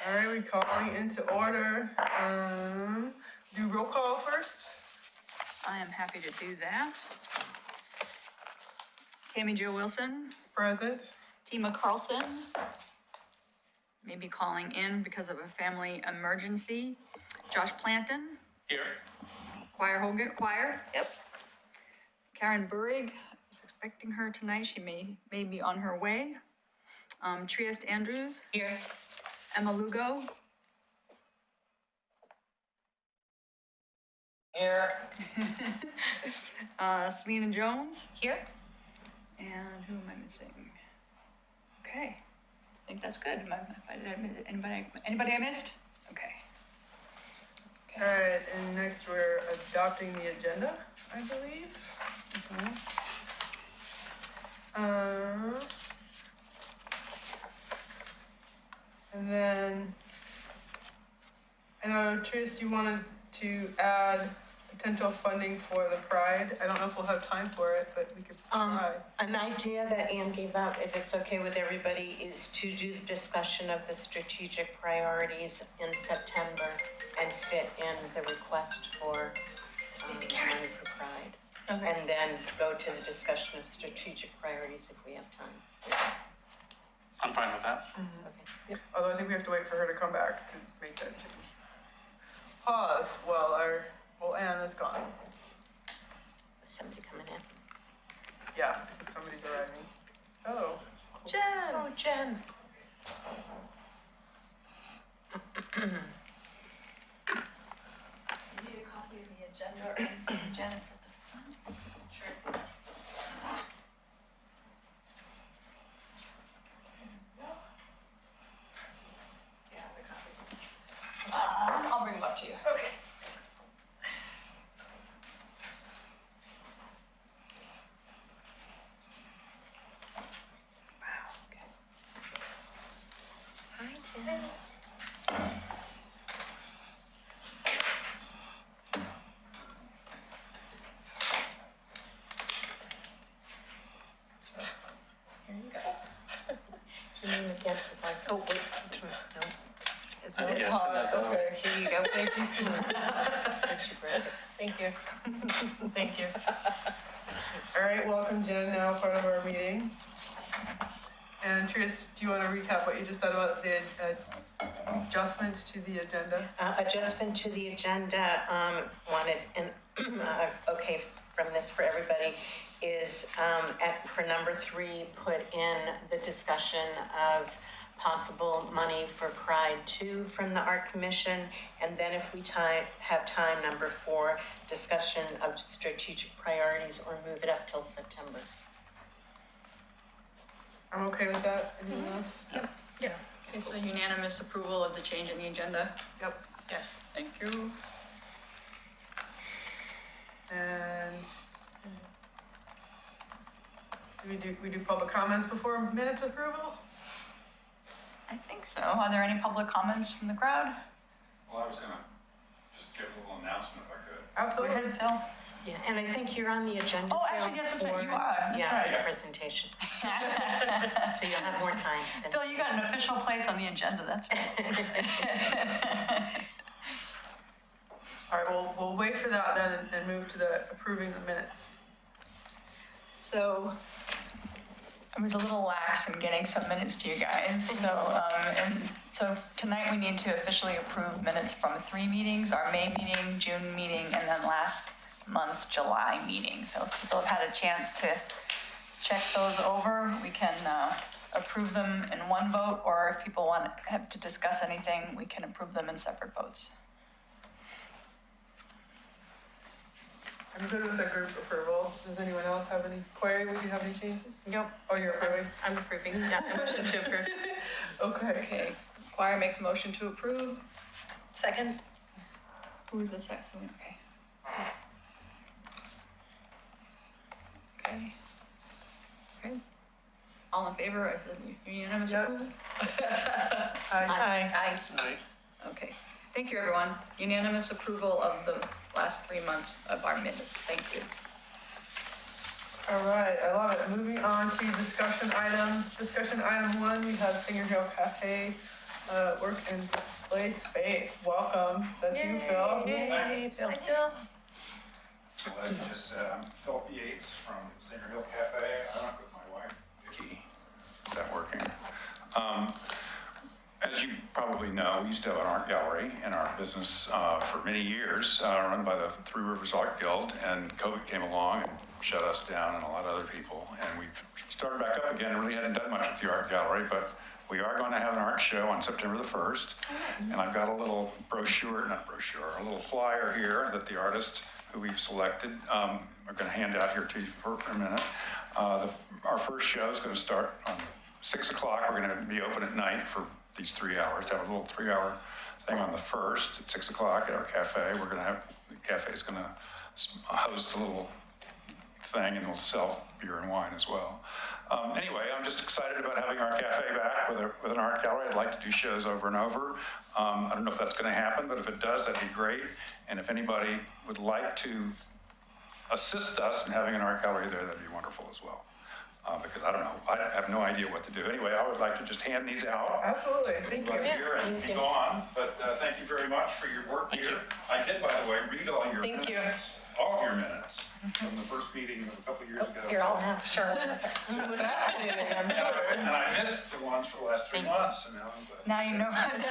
All right, we calling into order. Do roll call first. I am happy to do that. Tammy Jo Wilson, Present. Tima Carlson, maybe calling in because of a family emergency. Josh Planton, Here. Choir. Yep. Karen Burrig, I was expecting her tonight. She may be on her way. Trieste Andrews. Here. Emma Lugo. Here. Selena Jones. Here. And who am I missing? Okay, I think that's good. Did I miss anybody I missed? Okay. All right, and next we're adopting the agenda, I believe. And then, I know, Trish, you wanted to add potential funding for the Pride. I don't know if we'll have time for it, but we could try. An idea that Anne gave out, if it's okay with everybody, is to do the discussion of the strategic priorities in September and fit in the request for money for Pride. Okay. And then go to the discussion of strategic priorities if we have time. I'm fine with that. Okay. Yep. Although I think we have to wait for her to come back to make that change. Pause while Anne is gone. Is somebody coming in? Yeah, I think somebody's arriving. Oh. Jen! Oh, Jen. You need a copy of the agenda or anything, Janice at the front? Sure. Yeah, the copy. I'll bring them up to you. Okay. Wow, okay. Hi, Jen. Here you go. Do you mean again if I... Oh, wait. No. It's I think okay. you have to Pause, that okay. Here you go. Thank you so much. Thanks, you, Brad. Thank you. Thank you. All right, welcome Jen, now part of our meeting. And Trish, do you want to recap what you just said about the adjustment to the agenda? Adjustment to the agenda, wanted, and, okay, from this for everybody, is, for number 3, put in the discussion of possible money for Pride 2 from the Art Commission, and then if we have time, number 4, discussion of strategic priorities, or move it up till September. I'm okay with that. Anyone else? Yeah. Okay, so unanimous approval of the change in the agenda? Yep. Yes. Thank you. And do we do public comments before minutes approval? I think so. Are there any public comments from the crowd? Well, I was gonna just give a little announcement if I could. Go Absolutely. ahead, Phil. Yeah, and I think you're on the agenda. Oh, Phil, actually, yes, that's right, for- you are. That's yeah, right. for the presentation. So you'll have more time. than- Phil, you got an official place on the agenda, that's right. All right, we'll wait for that then and move to the approving the minutes. So I was a little lax in getting some minutes to you guys. So tonight we need to officially approve minutes from 3 meetings, our May meeting, June meeting, and then last month's July meeting. So if people have had a chance to check those over, we can approve them in one vote, or if people have to discuss anything, we can approve them in separate votes. I'm good with the group approval. Does anyone else have any query? Would you have any changes? Nope. Oh, you're approving? I'm approving. Yeah, I motion to approve. Okay. Okay, Choir makes a motion to approve. Second. Who's the second? Okay. Okay. Okay. All in favor, I said unanimous Yep. approval? Aye. Aye. Okay, thank you, everyone. Unanimous approval of the last 3 months of our minutes, thank you. All right, I love it. Moving on to discussion items. Discussion item 1, we have Singer Hill Cafe work and display space. Welcome. That's you, Phil. Yay, Phil. So as you just said, I'm Philip Yates from Singer Hill Cafe. I went with my wife, Vicki. Is that working? As you probably know, we used to have an art gallery in our business for many years, run by the Three Rivers Art Guild, and COVID came along and shut us down and a lot of other people. And we've started back up again. Really hadn't done much with the art gallery, but we are going to have an art show on September the 1st. And I've got a little a little flyer here that the artists who we've selected are going to hand out here to you for a minute. Our first show is going to start on 6 o'clock. We're going to be open at night for these 3 hours. Have a little 3-hour thing on the 1st at 6 o'clock at our cafe. The cafe is going to host a little thing, and we'll sell beer and wine as well. Anyway, I'm just excited about having our cafe back with an art gallery. I'd like to do shows over and over. I don't know if that's going to happen, but if it does, that'd be great. And if anybody would like to assist us in having an art gallery there, that'd be wonderful as well. Because I don't know, I have no idea what to do. Anyway, I would like to just hand these out. Absolutely. Thank you. Right here and be gone, but thank you very much for your work here. I did, by the way, read all your Thank you. minutes, all of your minutes from the first meeting of a couple of years ago. You're all now, sure. Fascinating, I'm sure. And I missed the ones for the last 3 months, and now I'm glad. Now you know what happened.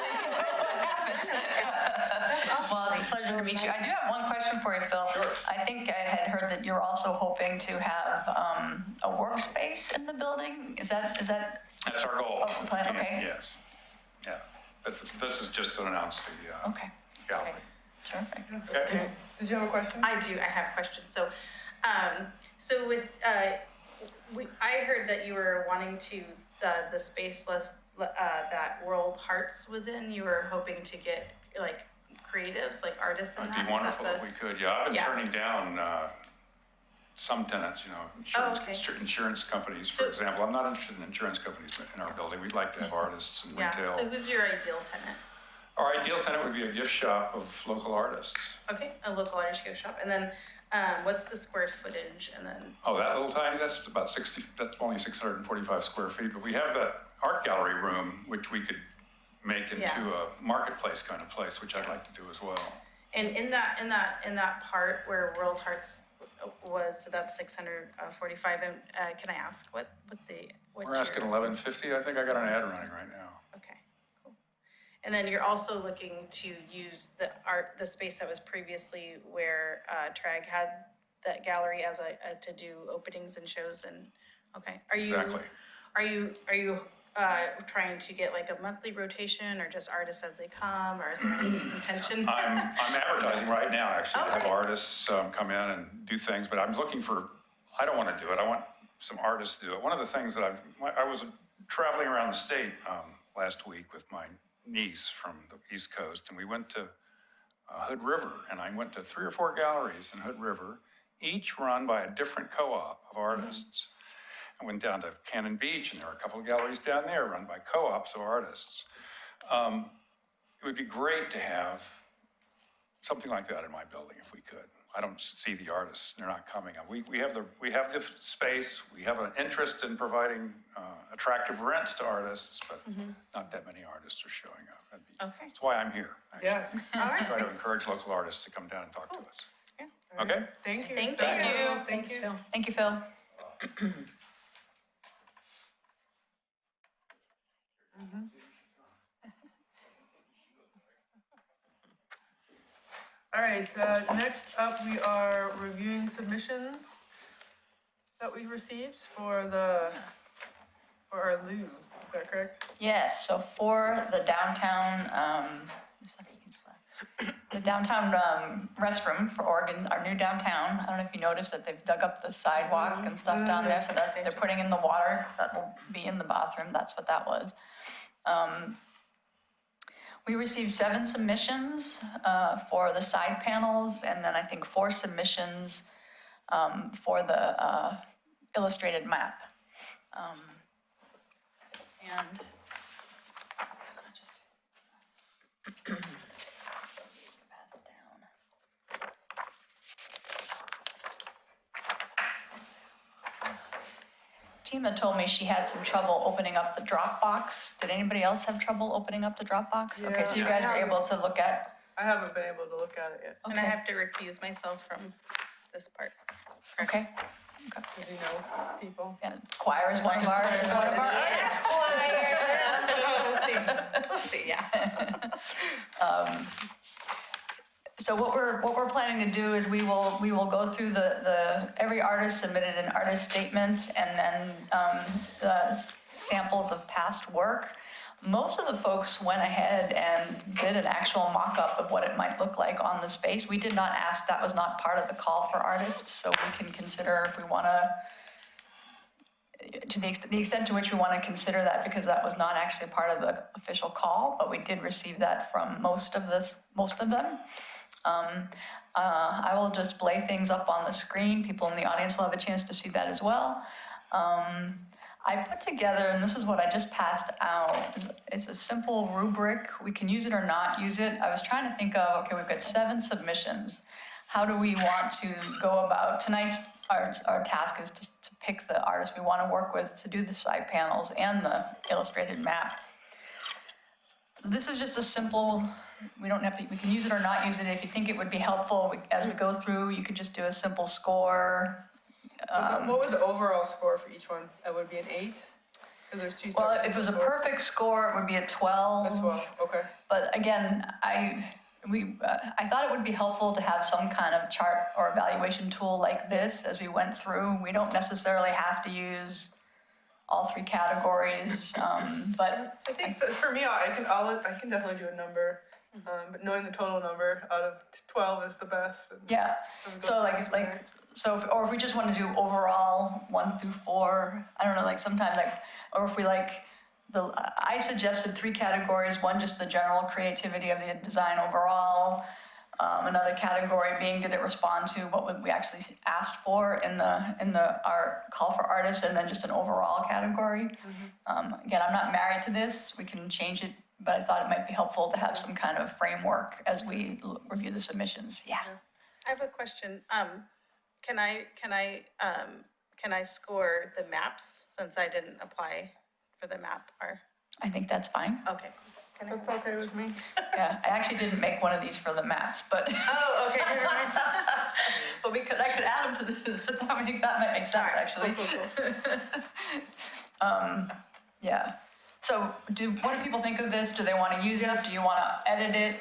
Well, it's a pleasure to meet you. I do have one question for you, Phil. Sure. I think I had heard that you're also hoping to have a workspace in the building. Is that? That's our goal. Oh, plan, okay. Yes, yeah. But this is just to announce the Okay. gallery. Terrific. Okay? Did you have a question? I do. I have questions. So, so with I heard that you were wanting to the space that World Hearts was in. You were hoping to get like creatives, like artists in It'd that. be wonderful if we could. Yeah, I've been turning down some tenants, insurance companies, for example. I'm not interested in insurance companies in our building. We'd like to have artists and retail. So who's your ideal tenant? Our ideal tenant would be a gift shop of local artists. Okay, a local artist gift shop, and then what's the square footage? And then Oh, that little tiny, that's about 60, that's only 645 square feet, but we have that art gallery room, which we could make into a marketplace kind of place, which I'd like to do as well. and in that part where World Hearts was, so that's 645. And can I ask what We're asking $11.50. I think I got an ad running right now. Okay, cool. And then you're also looking to use the space that was previously where Trag had that gallery as to do openings and shows and, okay. Exactly. Are you trying to get like a monthly rotation or just artists as they come, or is there any intention? I'm advertising right now, actually, to have Okay. artists come in and do things, but I'm looking for, I don't want to do it. I want some artists to do it. One of the things that I was traveling around the state last week with my niece from the East Coast, and we went to Hood River, and I went to 3 or 4 galleries in Hood River, each run by a different co-op of artists. I went down to Cannon Beach, and there are a couple of galleries down there run by co-ops of artists. It would be great to have something like that in my building if we could. I don't see the artists; they're not coming. We have the space. We have an interest in providing attractive rents to artists, but not that many artists are showing up. Okay. That's why I'm here. Actually. Yeah. All right. Try to encourage local artists to come down and talk to us. Yeah. Okay. Thank you. Thank Thank you. you. Thanks, Phil. Thank you, Phil. All right, next up, we are reviewing submissions that we received for our loo. Is that correct? Yes, so for the downtown, restroom for Oregon, our new downtown, I don't know if you noticed that they've dug up the sidewalk and stuff down there, so they're putting in the water that will be in the bathroom, that's what that was. We received 7 submissions for the side panels, and then I think 4 submissions for the illustrated map. And pass it down. Tima told me she had some trouble opening up the Dropbox. Did anybody else have trouble opening up the Dropbox? Okay, so you Yeah. guys were able to look at, I haven't been able to look at it yet. And I Okay. have to recuse myself from this part. okay? Because you know people. Yeah, choir is one of our, Yes, We'll see, we'll see, yeah. So what we're planning to do is we will go through every artist submitted an artist statement and then the samples of past work. Most of the folks went ahead and did an actual mock-up of what it might look like on the space. We did not ask, that was not part of the call for artists, so we can consider if we want to the extent to which we want to consider that, because that was not actually part of the official call, but we did receive that from most of them. I will just lay things up on the screen. People in the audience will have a chance to see that as well. I put together, and this is what I just passed out, it's a simple rubric. We can use it or not use it. I was trying to think of, okay, we've got 7 submissions. How do we want to go about, tonight's our task is to pick the artist we want to work with to do the side panels and the illustrated map. This is just a simple, we don't have to, we can use it or not use it. If you think it would be helpful, as we go through, you could just do a simple score. What would the overall score for each one? That would be an 8? Because there's 2 Well, sections if it was a of score. perfect score, it would be a 12. That's 12, okay. But again, I thought it would be helpful to have some kind of chart or evaluation tool like this as we went through. We don't necessarily have to use all 3 categories, but I think for me, I can definitely do a number, but knowing the total number out of 12 is the best. And yeah. then we go So from there. or if we just want to do overall 1 through 4, I don't know, like sometimes or if we I suggested 3 categories. One, just the general creativity of the design overall. Another category being, did it respond to what we actually asked for in our call for artists, and then just an overall category. Again, I'm not married to this. We can change it, but I thought it might be helpful to have some kind of framework as we review the submissions. Yeah. I have a question. Can I score the maps since I didn't apply for the map? Or I think that's fine. okay. Can I? That's okay with me. Yeah, I actually didn't make one of these for the maps, but Oh, okay. Never mind. but I could add them to the. I think that might make sense, Alright, actually. Cool. Yeah. So what do people think of this? Do they want to use it? Do you want to edit it?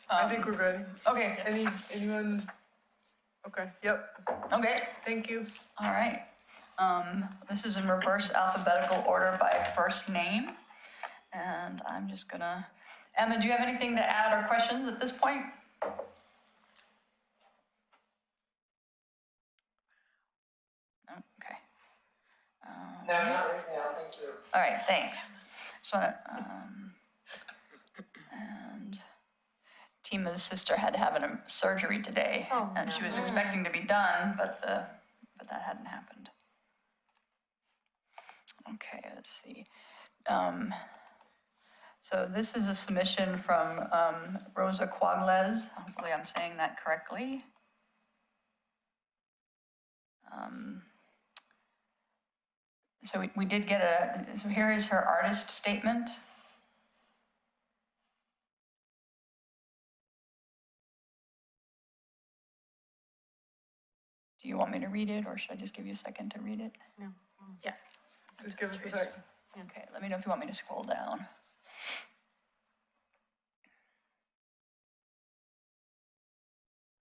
I think we're good. Okay. Anyone? Okay, yep, Okay. thank you. All right. This is in reverse alphabetical order by first name. And I'm just gonna, Emma, do you have anything to add or questions at this point? No? Okay. No, not right now, thank you. All right, thanks. Just wanna, and Tima's sister had to have a surgery today, and she was expecting to be done, but that hadn't happened. Okay, let's see. So this is a submission from Rosa Quagles. Hopefully I'm saying that correctly. So we did get so here is her artist statement. Do you want me to read it, or should I just give you a second to read it? Yeah. Just give us a sec. Okay, let me know if you want me to scroll down.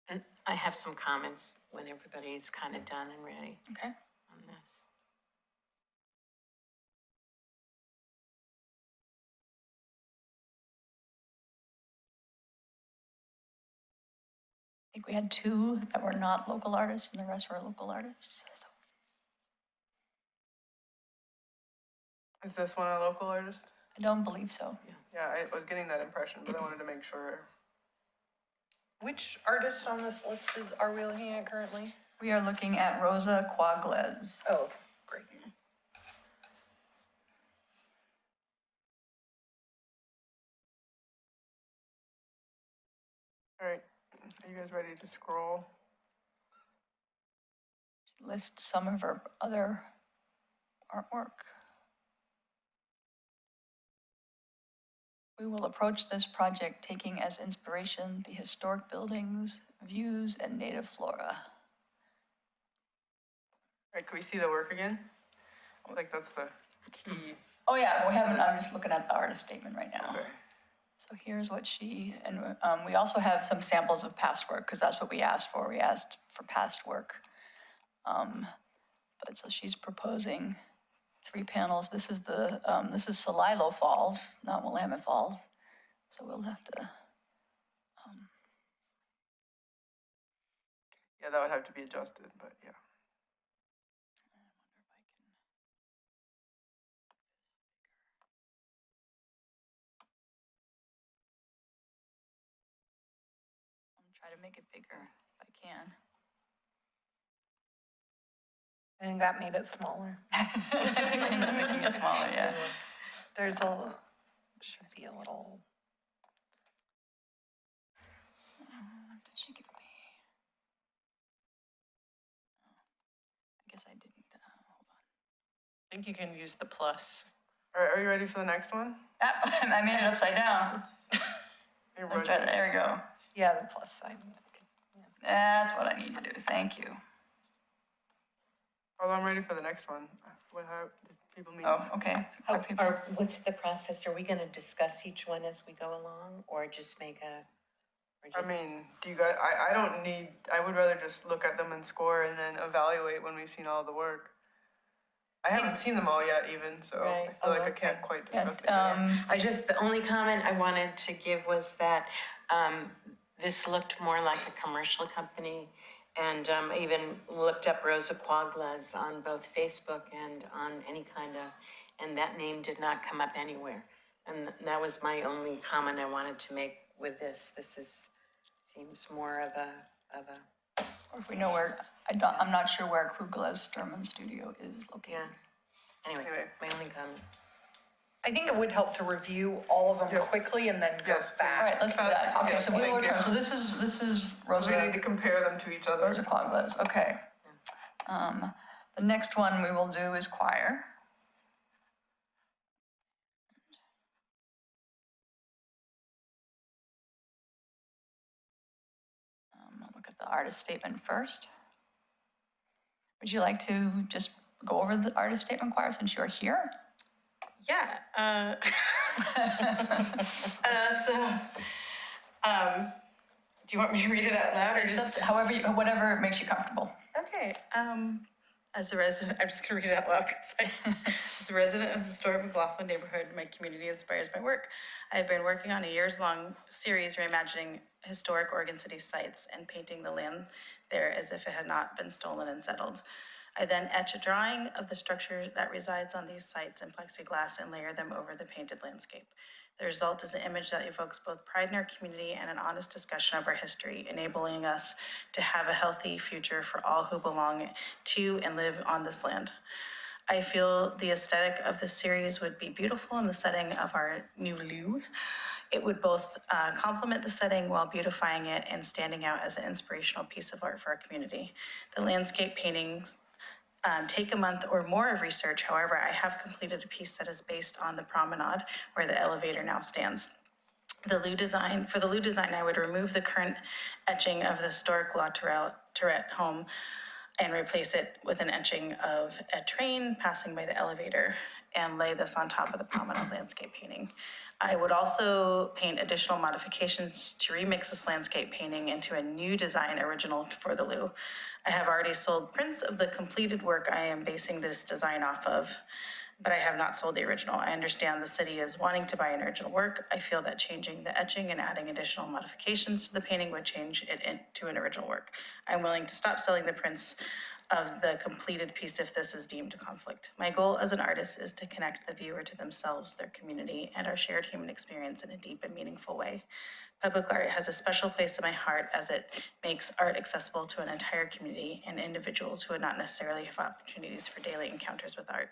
And I have some comments when everybody's kind of done and ready Okay. on this. I think we had 2 that were not local artists, and the rest were local artists. So. Is this one a local artist? I don't believe so. Yeah, I was getting that impression, but I wanted to make sure. Which artist on this list are we looking at currently? We are looking at Rosa Quagles. Oh, great. All right, are you guys ready to scroll? She lists some of her other artwork. We will approach this project taking as inspiration the historic buildings, views, and native flora. Right, can we see the work again? I think that's the key. Oh yeah, we haven't, I'm just looking at the artist statement right now. Okay. So here's what she, and we also have some samples of past work, because that's what we asked for. We asked for past work. But so she's proposing 3 panels. This is Celilo Falls, not Willamette Falls. So we'll have to, Yeah, that would have to be adjusted, but yeah. I'll try to make it bigger if I can. I think that made it smaller. End up making it smaller, yeah. There's a, should be a little, What did she give me? I guess I didn't, hold on. I think you can use the plus. All right, are you ready for the next one? Ah, I made it upside down. You're Let's try that, there we go. Yeah, the plus sign. That's what I need to do, thank you. Although I'm ready for the next one. How did people mean? Oh, okay. Are people- What's the process? Are we gonna discuss each one as we go along, or just make a, or I just? mean, do you guys, I don't need, I would rather just look at them and score and then evaluate when we've seen all the work. I haven't seen them all yet even, so I Right. feel Oh, like I okay. can't quite Yeah, discuss it. The only comment I wanted to give was that, this looked more like a commercial company. And, I even looked up Rosa Quaglas on both Facebook and on any kind of, and that name did not come up anywhere. And that was my only comment I wanted to make with this. Seems more of a, Or if we know where, I'm not sure where Krugla's Sturman studio is located. yeah. Anyway, Anyway. my only comment. I think it would help to review all of them Yeah. quickly and then go Yes. All back. right, let's do that. Okay, so we will Thank you. return. So this is We need Rosa to compare them to each other. Quaglas, okay. The next one we will do is choir. I'll look at the artist statement first. Would you like to just go over the artist statement, choir, since you're here? Yeah, do you want me to read it out loud or just? However, whatever makes you comfortable. Okay, as a resident, I'm just gonna read it out loud because as a resident of the historic McLaughlin neighborhood, my community inspires my work. I've been working on a years-long series reimagining historic Oregon City sites and painting the land there as if it had not been stolen and settled. I then etch a drawing of the structure that resides on these sites in plexiglass and layer them over the painted landscape. The result is an image that evokes both pride in our community and an honest discussion of our history, enabling us to have a healthy future for all who belong to and live on this land. I feel the aesthetic of this series would be beautiful in the setting of our new loo. It would both complement the setting while beautifying it and standing out as an inspirational piece of art for our community. The landscape paintings take a month or more of research. However, I have completed a piece that is based on the promenade where the elevator now stands. For the loo design, I would remove the current etching of the historic La Tourette home and replace it with an etching of a train passing by the elevator and lay this on top of the promenade landscape painting. I would also paint additional modifications to remix this landscape painting into a new design original for the loo. I have already sold prints of the completed work I am basing this design off of, but I have not sold the original. I understand the city is wanting to buy an original work. I feel that changing the etching and adding additional modifications to the painting would change it into an original work. I'm willing to stop selling the prints of the completed piece if this is deemed a conflict. My goal as an artist is to connect the viewer to themselves, their community, and our shared human experience in a deep and meaningful way. Public art has a special place in my heart as it makes art accessible to an entire community and individuals who would not necessarily have opportunities for daily encounters with art.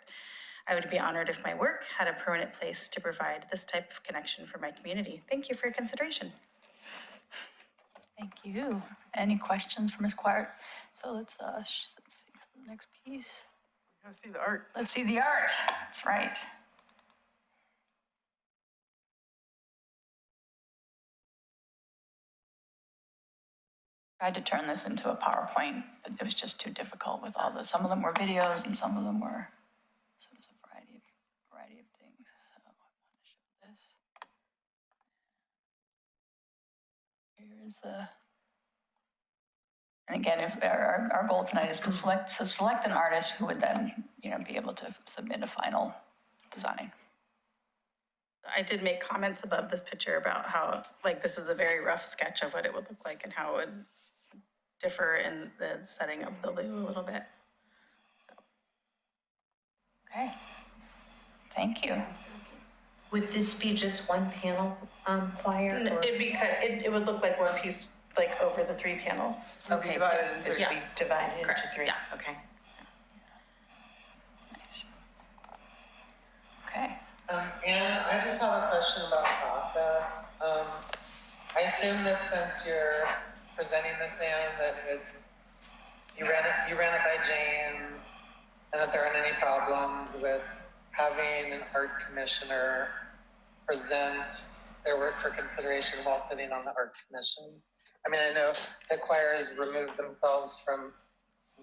I would be honored if my work had a permanent place to provide this type of connection for my community. Thank you for your consideration. Thank you. Any questions for Ms. Choir? So let's see, so the next piece. Let's see the art. Let's see the art. That's right. Tried to turn this into a PowerPoint, but it was just too difficult with all the, some of them were videos and some of them were, so it was a variety of things. So I want to show this. Here is the, and again, if our goal tonight is to select an artist who would then, you know, be able to submit a final design. I did make comments above this picture about how, like, this is a very rough sketch of what it would look like and how it would differ in the setting of the loo a little bit. Okay. Thank you. Would this be just one panel, choir? or- It'd be cut, it would look like one piece, like over the 3 panels. Okay, divided into this would be Yeah. divided into Correct, 3, yeah. okay. Nice. Okay. And I just have a question about process. I assume that since you're presenting this in, that you ran it by James, and that there aren't any problems with having an art commissioner present their work for consideration while sitting on the art commission. I mean, I know the choirs removed themselves from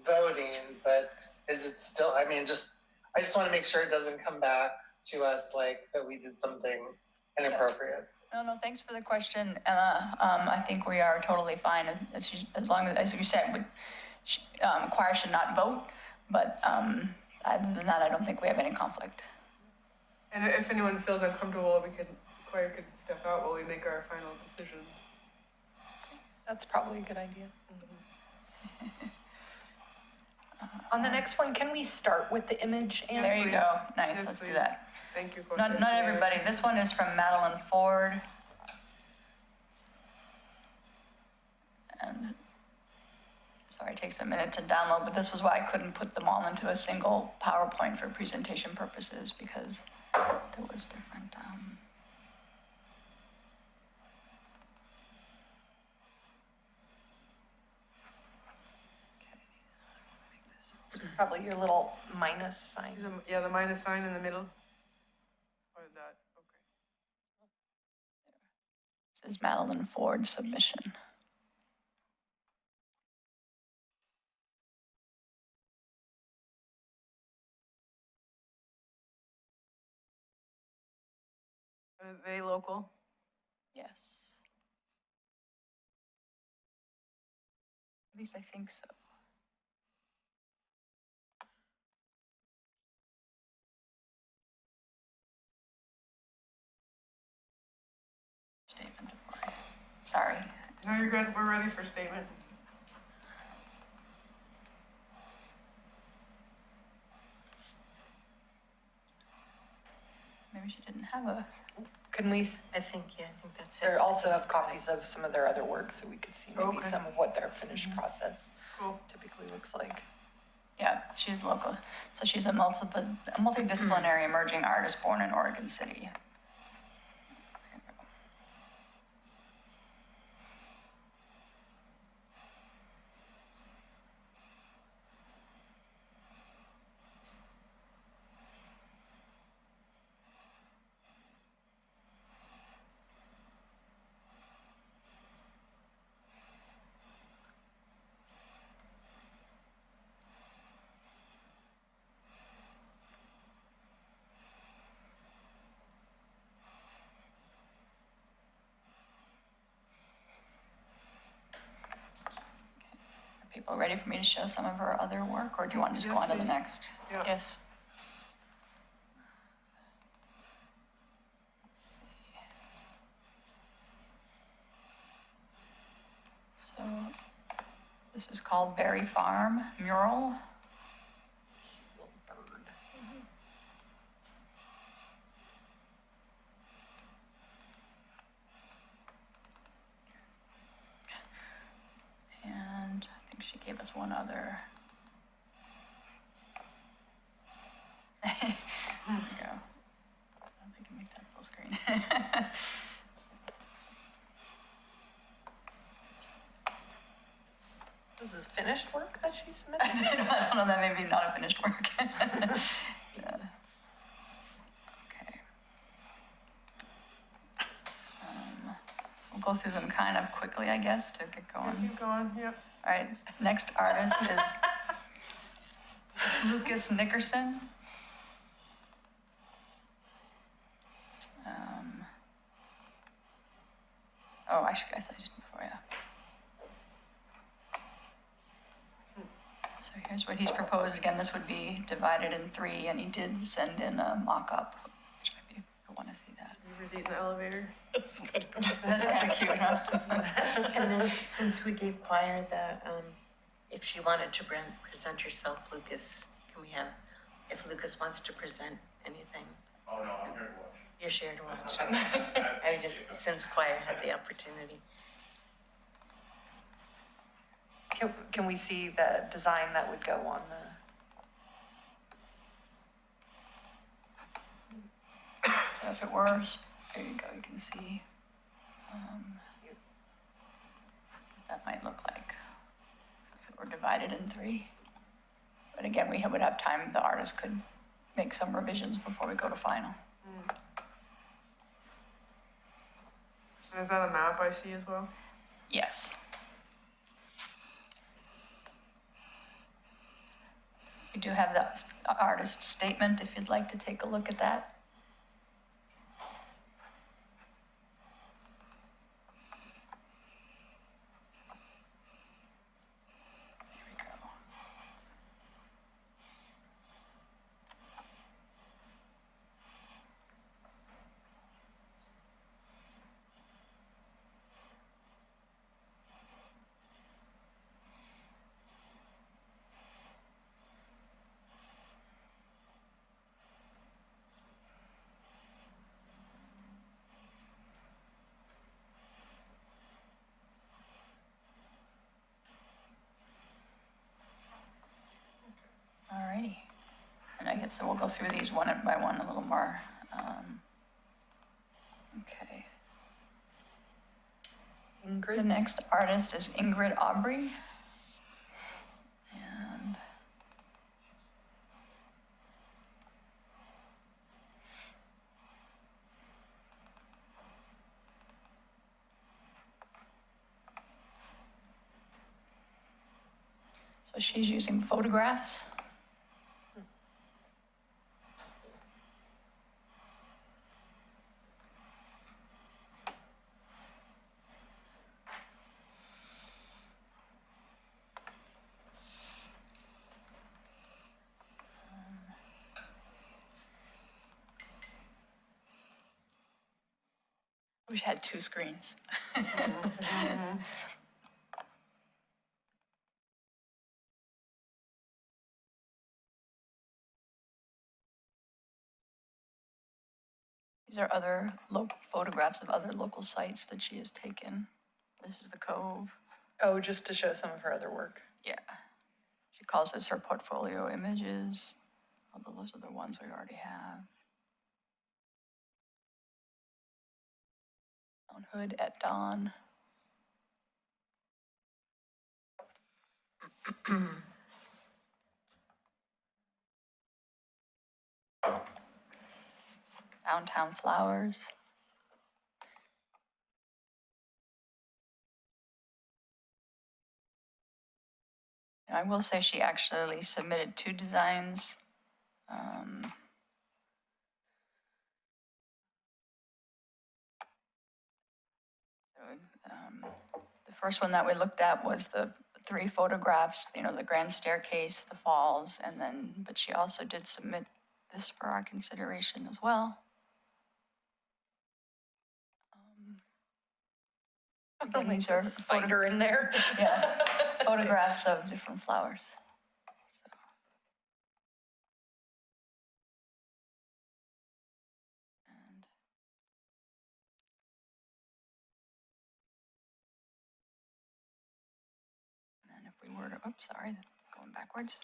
voting, but is it still, I just want to make sure it doesn't come back to us like that we did something inappropriate. No, thanks for the question, Emma. I think we are totally fine as long as you said, choir should not vote, but other than that, I don't think we have any conflict. And if anyone feels uncomfortable, choir could step out while we make our final decision. That's probably a good idea. On the next one, can we start with the image? And There you go. please. Nice, Yes, let's do please. that. Thank you, Coach. Not everybody. This one is from Madeline Ford. And sorry, it takes a minute to download, but this was why I couldn't put them all into a single PowerPoint for presentation purposes because there was different. probably your little minus sign. Yeah, the minus sign in the middle. Or that, okay. This is Madeline Ford submission. Are they local? Yes. At least I think so. Statement of work. Sorry. No, you're good. We're ready for statement. Maybe she didn't have a. Can we, I think that's it. they also have copies of some of their other work, so we could see maybe Okay. some of what their finished process Cool. typically looks like. Yeah, she's local. So she's a multidisciplinary emerging artist born in Oregon City. People ready for me to show some of her other work, or do you want to just go Yes, on to the please. next? Yeah. Yes. Let's see. So, this is called Berry Farm Mural. Little bird. And I think she gave us one other. There we go. I don't think I can make that full screen. This is finished work that she submitted? I don't know, that may be not a finished work. Yeah. Okay. We'll go through them kind of quickly, I guess, to get going. Keep going, yep. All right, next artist is Lucas Nickerson. Oh, I guess I did before, yeah. So here's what he's proposed. Again, this would be divided in 3, and he did send in a mock-up, which if you want to see that. You ever eat in the elevator? That's kind of cute, huh? And then, since we gave choir the, if she wanted to present herself, Lucas, can we have, if Lucas wants to present anything? Oh, no, I'm here to watch. You're shared to watch. I just, since choir had the opportunity. Can we see the design that would go on the? So if it were, there you go, you can see what that might look like if it were divided in 3. But again, we would have time, the artist could make some revisions before we go to final. And is that a map I see as well? Yes. We do have the artist statement if you'd like to take a look at that. Here we go. Alrighty. And I guess so we'll go through these one by one a little more. Okay. The Ingrid? next artist is Ingrid Aubrey. And so she's using photographs. Wish I had 2 screens. These are other photographs of other local sites that she has taken. This is the Cove. Oh, just to show some of her other work. Yeah. She calls this her portfolio images, although those are the ones we already have. Mount Hood at dawn. Downtown flowers. I will say she actually submitted 2 designs. The first one that we looked at was the 3 photographs, you know, the grand staircase, the falls, and then, but she also did submit this for our consideration as well. Again, these are Spider in there. Yeah, photographs of different flowers. So. And then if we were to, oops, sorry, going backwards.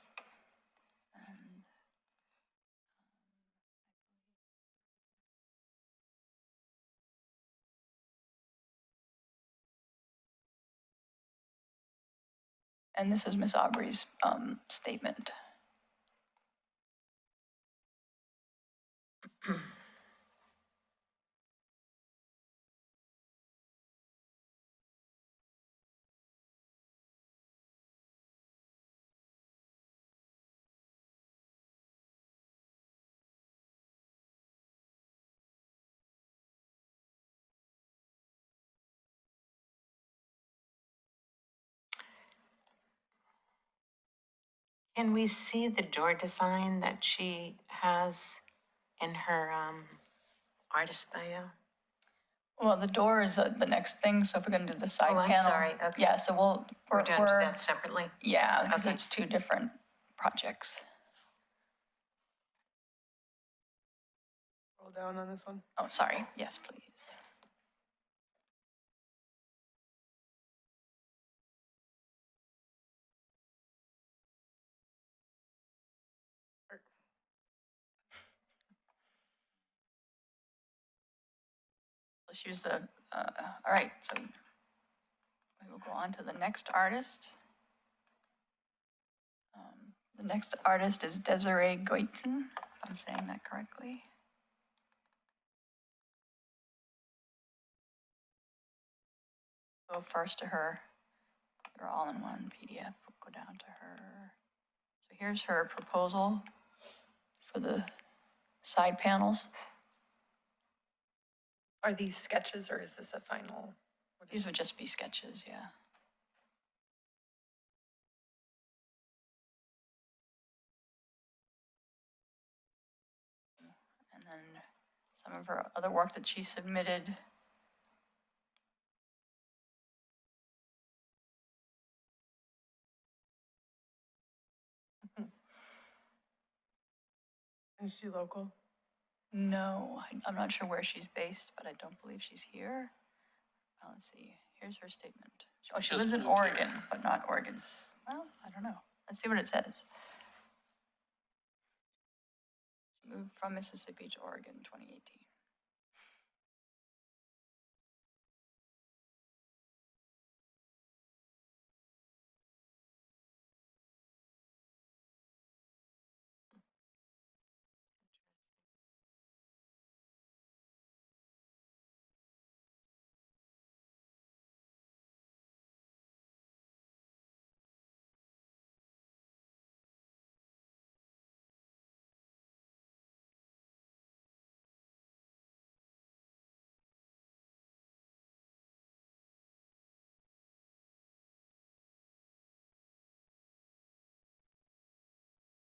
And this is Miss Aubrey's statement. Can we see the door design that she has in her artist bio? Well, the door is the next thing, so if we're gonna do the side Oh, I'm panel. sorry, okay. Yeah, so We're doing that separately? Yeah, because Okay. it's two different projects. Roll down on this one. Oh, sorry, yes, please. Let's use the, all right, so we will go on to the next artist. The next artist is Desiree Goitin, if I'm saying that correctly. Go first to her, your all-in-one PDF, we'll go down to her. So here's her proposal for the side panels. Are these sketches or is this a final? These would just be sketches, yeah. And then some of her other work that she submitted. Is she local? No, I'm not sure where she's based, but I don't believe she's here. Let's see, here's her statement. Oh, she lives in Oregon, but not Oregon's, well, I don't know. Let's see what it says. She moved from Mississippi to Oregon in 2018.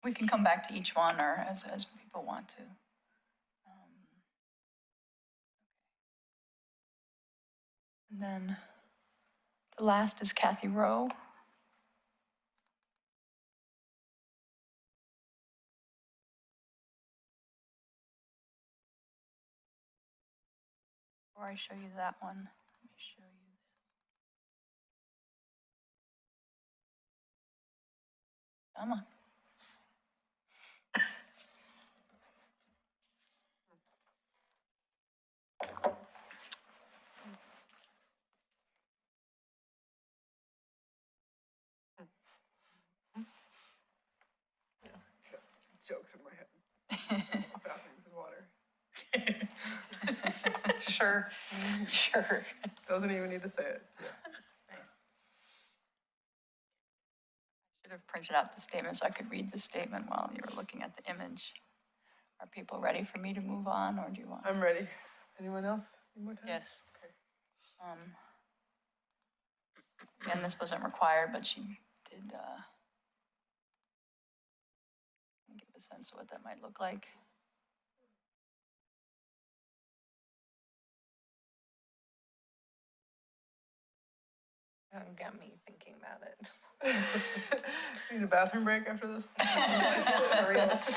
We can come back to each one or as people want to. And then the last is Kathy Rowe. Before I show you that one, let me show you this. Come on. Jokes in my head. Bathrooms and water. Sure, sure. Doesn't even need to say it. Should have printed out the statement so I could read the statement while you were looking at the image. Are people ready for me to move on, or do you want? I'm ready. Anyone else? Need more time? Yes. Again, this wasn't required, but she did give a sense of what that might look like. Got me thinking about it. Need a bathroom break after this? For real. Oops, I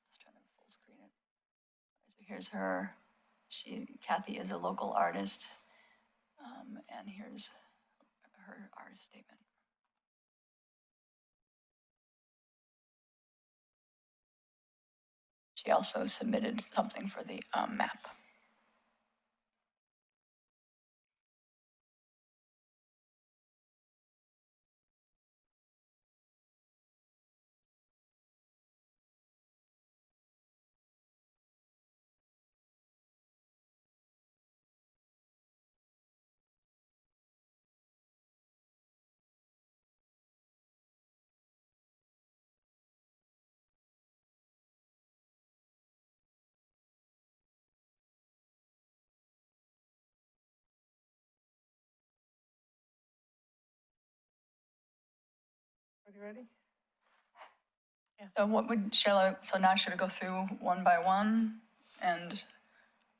was trying to full screen it. So here's her. Kathy is a local artist, and here's her artist statement. She also submitted something for the map. Everybody ready? So what would, so now should I go through one by one? And,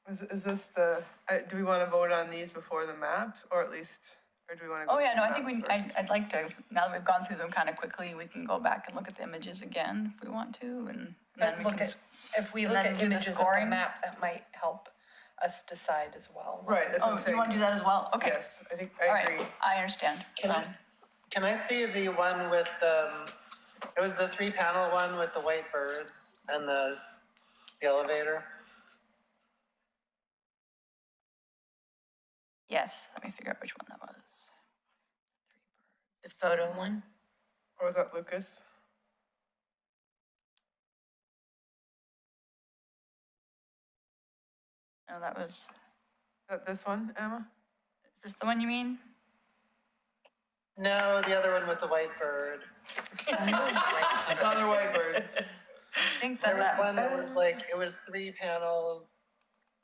Is this do we want to vote on these before the maps, or at least, or do we want to? oh yeah, no, I think I'd like to, now that we've gone through them kind of quickly, we can go back and look at the images again if we want to, and then But we look can. at, if we and look then at do the images of the scoring. map, that might help us decide as well. Right, that's what Oh, I'm saying. you want to do that as well? Okay. Yes, I think, All I right, agree. I understand. Can I see the one with it was the 3-panel one with the white birds and the elevator? Yes, let me figure out which one that was. The photo one? Or was that Lucas? No, that was, Is that this one, Emma? is this the one you mean? No, the other one with the white bird. Another white bird. I think There that was one that was like, it was 3 panels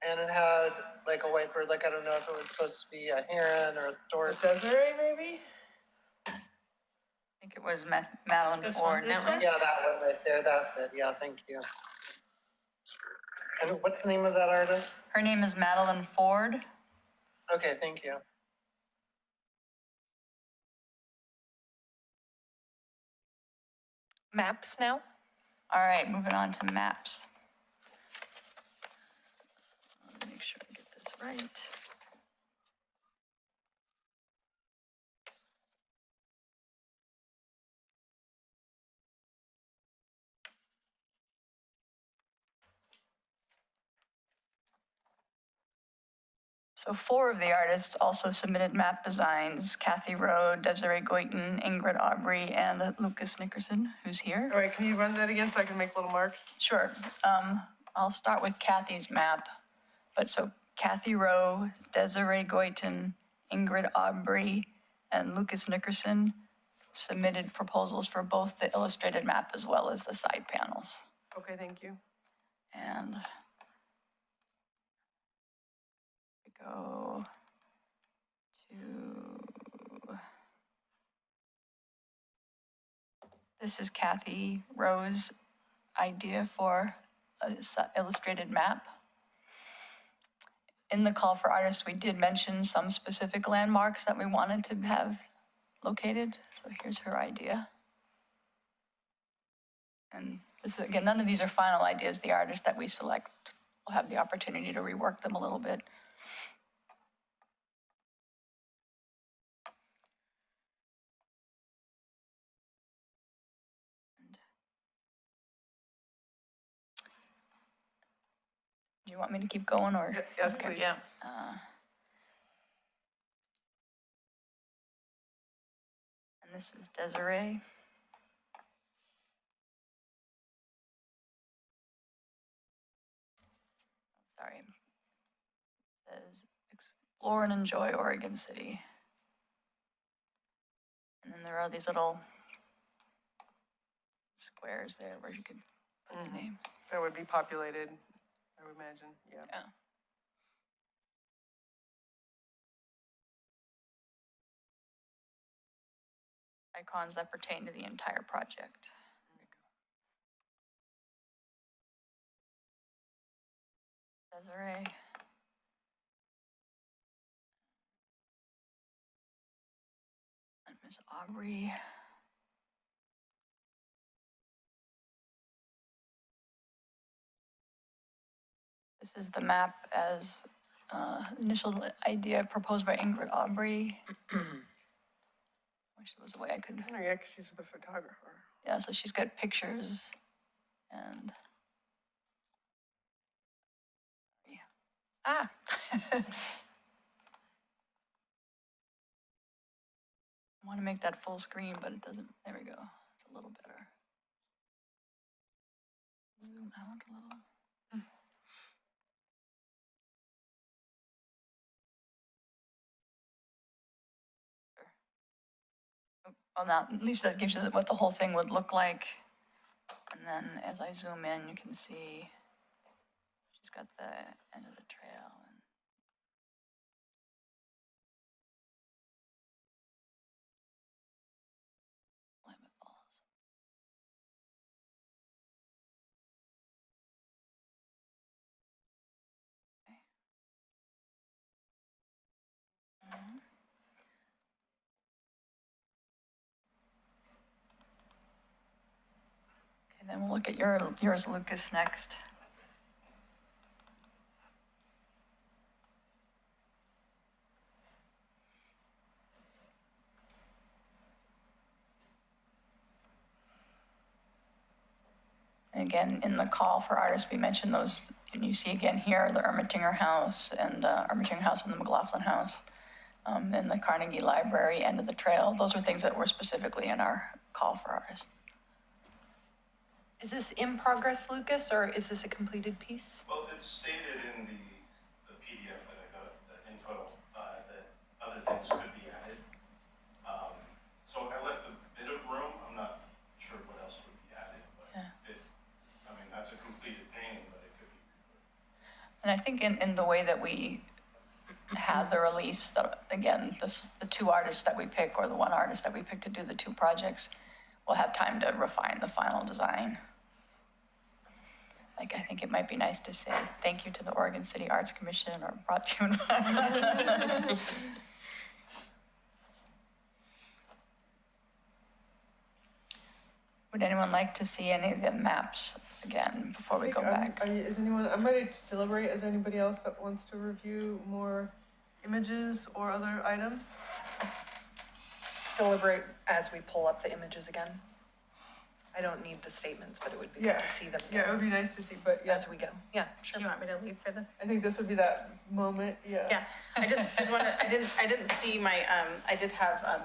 and it had like a white bird, like I don't know if it was supposed to be a heron or a stork. Desiree, maybe? I think it was Madeline This Ford. one, this one? Yeah, that one right there, that's it, yeah, thank you. And what's the name of that artist? Her name is Madeline Ford. Okay, thank you. Maps now? All right, moving on to maps. Let me make sure I get this right. So 4 of the artists also submitted map designs: Kathy Rowe, Desiree Goyton, Ingrid Aubrey, and Lucas Nickerson, who's here. All right, can you run that again so I can make little marks? Sure. I'll start with Kathy's map. But so Kathy Rowe, Desiree Goyton, Ingrid Aubrey, and Lucas Nickerson submitted proposals for both the illustrated map as well as the side panels. Okay, thank you. And we go to, this is Kathy Rowe's idea for a illustrated map. In the call for artists, we did mention some specific landmarks that we wanted to have located. So here's her idea. And this is, again, none of these are final ideas. The artists that we select will have the opportunity to rework them a little bit. Do you want me to keep going or? Yes, Okay. please. Yeah. And this is Desiree. Sorry. It says explore and enjoy Oregon City. And then there are these little squares there where you could put the name. That would be populated, I would imagine, yeah. Yeah. Icons that pertain to the entire project. Desiree. And Miss Aubrey. This is the map as initial idea proposed by Ingrid Aubrey. Wish there was a way I could, Oh, yeah, 'cause she's the photographer. yeah, so she's got pictures and. Yeah. Ah. I want to make that full screen, but it doesn't, there we go. It's a little better. Zoom out a little. Well, now, at least that gives you what the whole thing would look like. And then as I zoom in, you can see she's got the end of the trail. And Willamette Falls. Then we'll look at yours, Lucas, next. Again, in the call for artists, we mentioned those, and you see again here, the Ermitinger House and Ermitinger House and the McLaughlin House, and the Carnegie Library, end of the trail. Those are things that were specifically in our call for artists. Is this in progress, Lucas, or is this a completed piece? Well, it's stated in the PDF that I got, the info, that other things could be added. So I left a bit of room, I'm not sure what else would be added, but I mean, that's a completed painting, but it could be reput. And I think in the way that we had the release, that again, the two artists that we pick, or the one artist that we pick to do the two projects, we'll have time to refine the final design. Like, I think it might be nice to say thank you to the Oregon City Arts Commission, or brought you in. Would anyone like to see any of the maps again before we go back? Is anyone, I'm ready to deliberate. Is there anybody else that wants to review more images or other items? Deliberate as we pull up the images again. I don't need the statements, but it would be good Yeah. to see them Yeah, it would be nice to see, but yeah, as we go. Yeah, Do sure. you want me to leave for this? I think this would be that moment, yeah. Yeah, I just didn't want to, I didn't see my, I did have,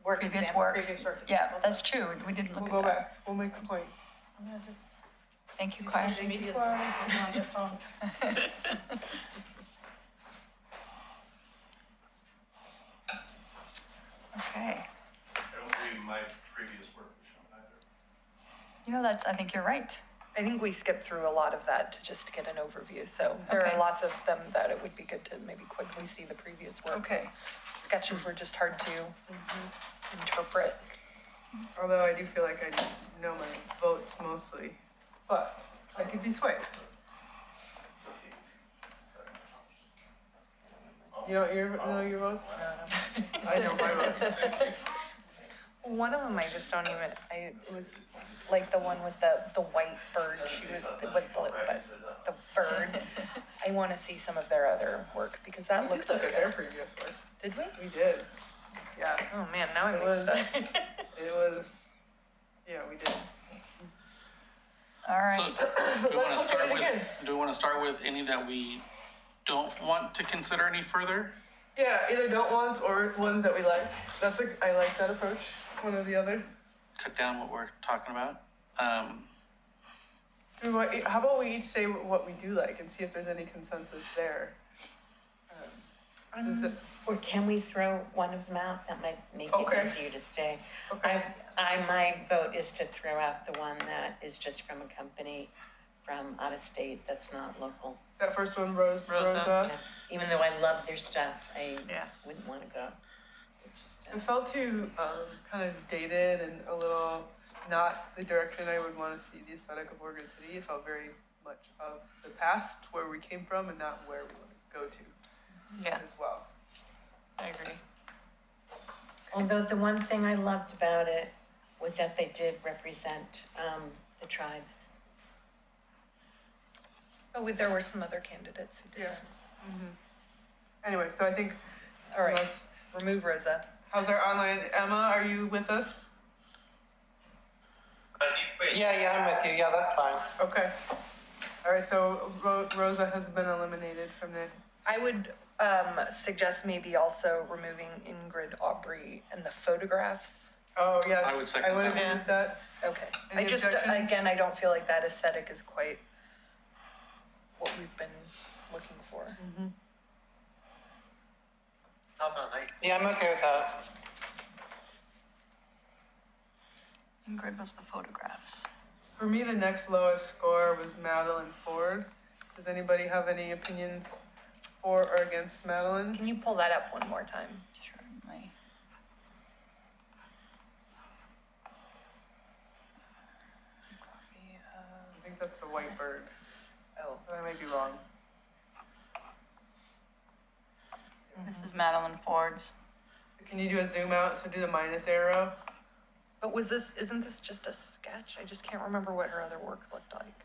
work Previous example, works. previous work Yeah, examples. that's true. We didn't We'll look go at that. back, we'll make a point. I'm gonna just Thank you, do Claire. social media Claire. stuff on their phones. Okay. I don't believe my previous work was shown either. You know, I think you're right. I think we skipped through a lot of that to just get an overview, so there Okay. are lots of them that it would be good to maybe quickly see the previous work. Okay. Sketches were just hard to interpret. Although I do feel like I know my votes mostly, but I could be swayed. You know your votes? I know my votes. One of them I just don't even, it was like the one with the white bird, it was blue, but the bird. I wanna see some of their other work, because that We looked did look at good. their previous work. Did we? We did. Yeah, Oh, man, now It I'm was- excited. it was, yeah, we did. All right. So, do we want Let's to look at start it with, again. do we want to start with any that we don't want to consider any further? Yeah, either don't ones or ones that we like. I like that approach, one or the other. Cut down what we're talking about. How about we each say what we do like and see if there's any consensus there? Does it- Or can we throw one of them out? That might make Okay. it easier to stay. Okay. My vote is to throw out the one that is just from a company from out of state that's not local. That first one, Rosa. Yeah. Even though I love their stuff, I Yeah. wouldn't want to go. It's just, It felt too kind of dated and a little not the direction I would want to see the aesthetic of Oregon City. It felt very much of the past, where we came from, and not where we want to go to Yeah, as well. I agree. Although the one thing I loved about it was that they did represent the tribes. Oh, there were some other candidates who did Yeah. that. Anyway, so I think. All right, unless- remove Rosa. How's our online? Emma, are you with us? Yeah, I'm with you. Yeah, that's fine. Okay. All right, so Rosa has been eliminated from the. I would suggest maybe also removing Ingrid, Aubrey, and the photographs. Oh, yes. I would second I would that. agree with that. Okay. Any I just, objections? again, I don't feel like that aesthetic is quite what we've been looking for. Yeah, I'm okay with that. Ingrid was the photographs. For me, the next lowest score was Madeline Ford. Does anybody have any opinions for or against Madeline? Can you pull that up one more time? Certainly. Copy of. I think that's a white bird, Oh, but I may be wrong. This is Madeline Ford's. Can you do a zoom out? So do the minus arrow. But isn't this just a sketch? I just can't remember what her other work looked like.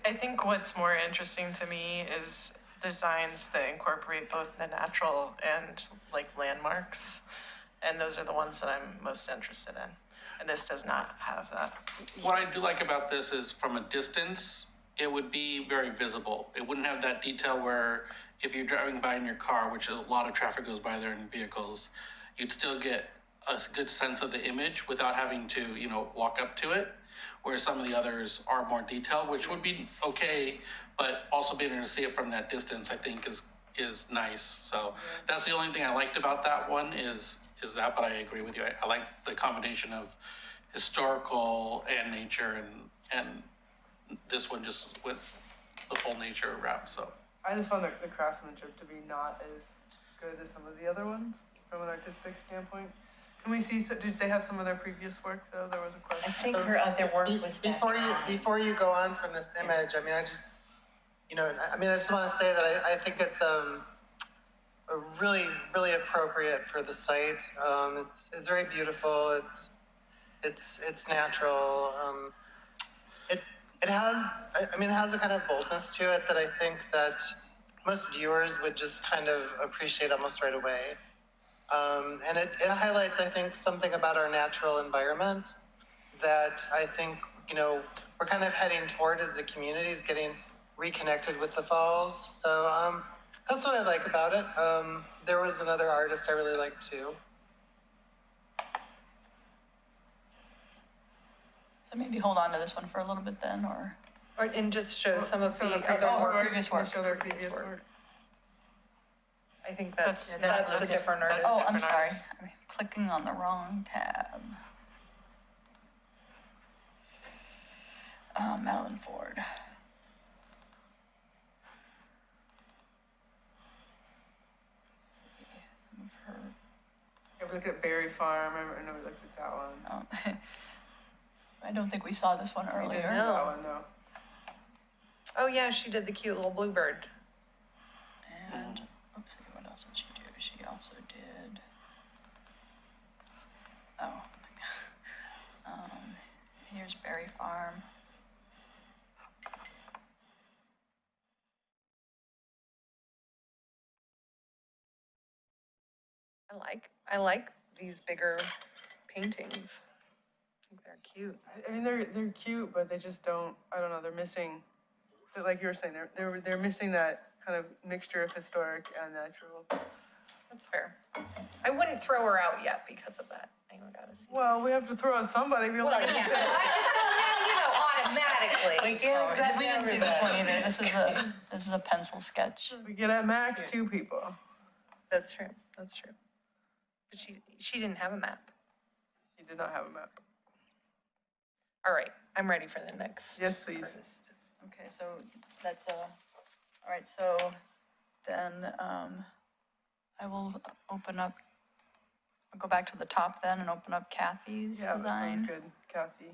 I think what's more interesting to me is designs that incorporate both the natural and like landmarks. And those are the ones that I'm most interested in. And this does not have that. What I do like about this is from a distance, it would be very visible. It wouldn't have that detail where if you're driving by in your car, which a lot of traffic goes by there in vehicles, you'd still get a good sense of the image without having to, walk up to it. Whereas some of the others are more detailed, which would be okay, but also being able to see it from that distance, I think is nice. So that's the only thing I liked about that one is that, but I agree with you. I like the combination of historical and nature, and this one just went the full nature route, so. I just found the craftsmanship to be not as good as some of the other ones from an artistic standpoint. Can we see, did they have some of their previous work though? There was a question. I think her other work was that Before you go on from this image, I mean, I just want to say that I think it's a really, really appropriate for the site. It's very beautiful. It's natural. It has a kind of boldness to it that I think that most viewers would just kind of appreciate almost right away. And it highlights, I think, something about our natural environment that I think, we're kind of heading toward as the community is getting reconnected with the falls. So that's what I like about it. There was another artist I really liked too. So maybe hold on to this one for a little bit then, And just show some of the Some other work. previous work. Show their previous work. I think that's a that's- different that's- artist. Oh, I'm different sorry. artist. I'm clicking on the wrong tab. Madeline Ford. Let's see, some of her. Yeah, we look at Berry Farm. I know we looked at that one. I don't think we saw this one We didn't earlier. do that one, no. Oh yeah, she did the cute little bluebird. And let's see, what else did she do? She also did. Oh. Here's Berry Farm. I like these bigger paintings. I think they're cute. I mean, they're cute, but they just don't. I don't know. They're missing. Like you were saying, they're missing that kind of mixture of historic and natural. That's fair. I wouldn't throw her out yet because of that. I gotta see. Well, we have to throw out somebody. We Well, only yeah. I just don't automatically. We didn't see this one either. This is a pencil sketch. We get at max 2 people. That's true. That's true. But she didn't have a map. She did not have a map. All right, I'm ready for the next. Yes, please. artist. Okay, so that's all right, so then, I will open up, I'll go back to the top then and open up Kathy's Yeah, that sounds design. good, Kathy.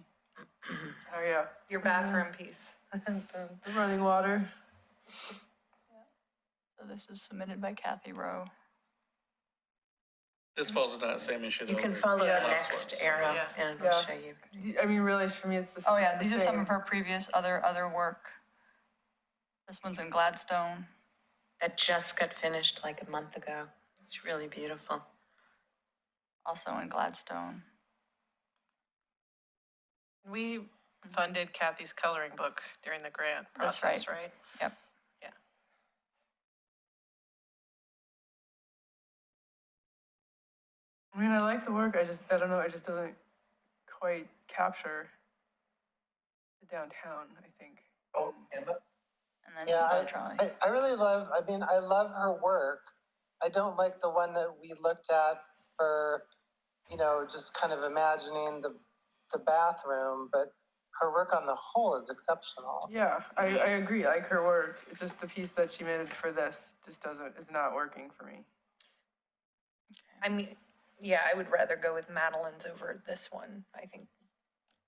Oh yeah, Your bathroom piece. the running water. So this is submitted by Kathy Rowe. This falls into that same issue. You though, can the follow the last next one, so. arrow Yeah. and Yeah. I'll show you. I mean, really, for me, it's the. Oh yeah, it's the these are some same. of her previous other work. This one's in Gladstone. That just got finished like a month ago. It's really beautiful. Also in Gladstone. We funded Kathy's coloring book during the grant That's process, right? Yep. Yeah. I mean, I like the work. I don't know. It just doesn't quite capture the downtown. I think. And then Yeah, Design Drawing. I really love, I love her work. I don't like the one that we looked at for, just kind of imagining the bathroom, but her work on the whole is exceptional. Yeah, I agree. I like her work. It's just the piece that she made for this just is not working for me. I mean, yeah, I would rather go with Madeline's over this one. I think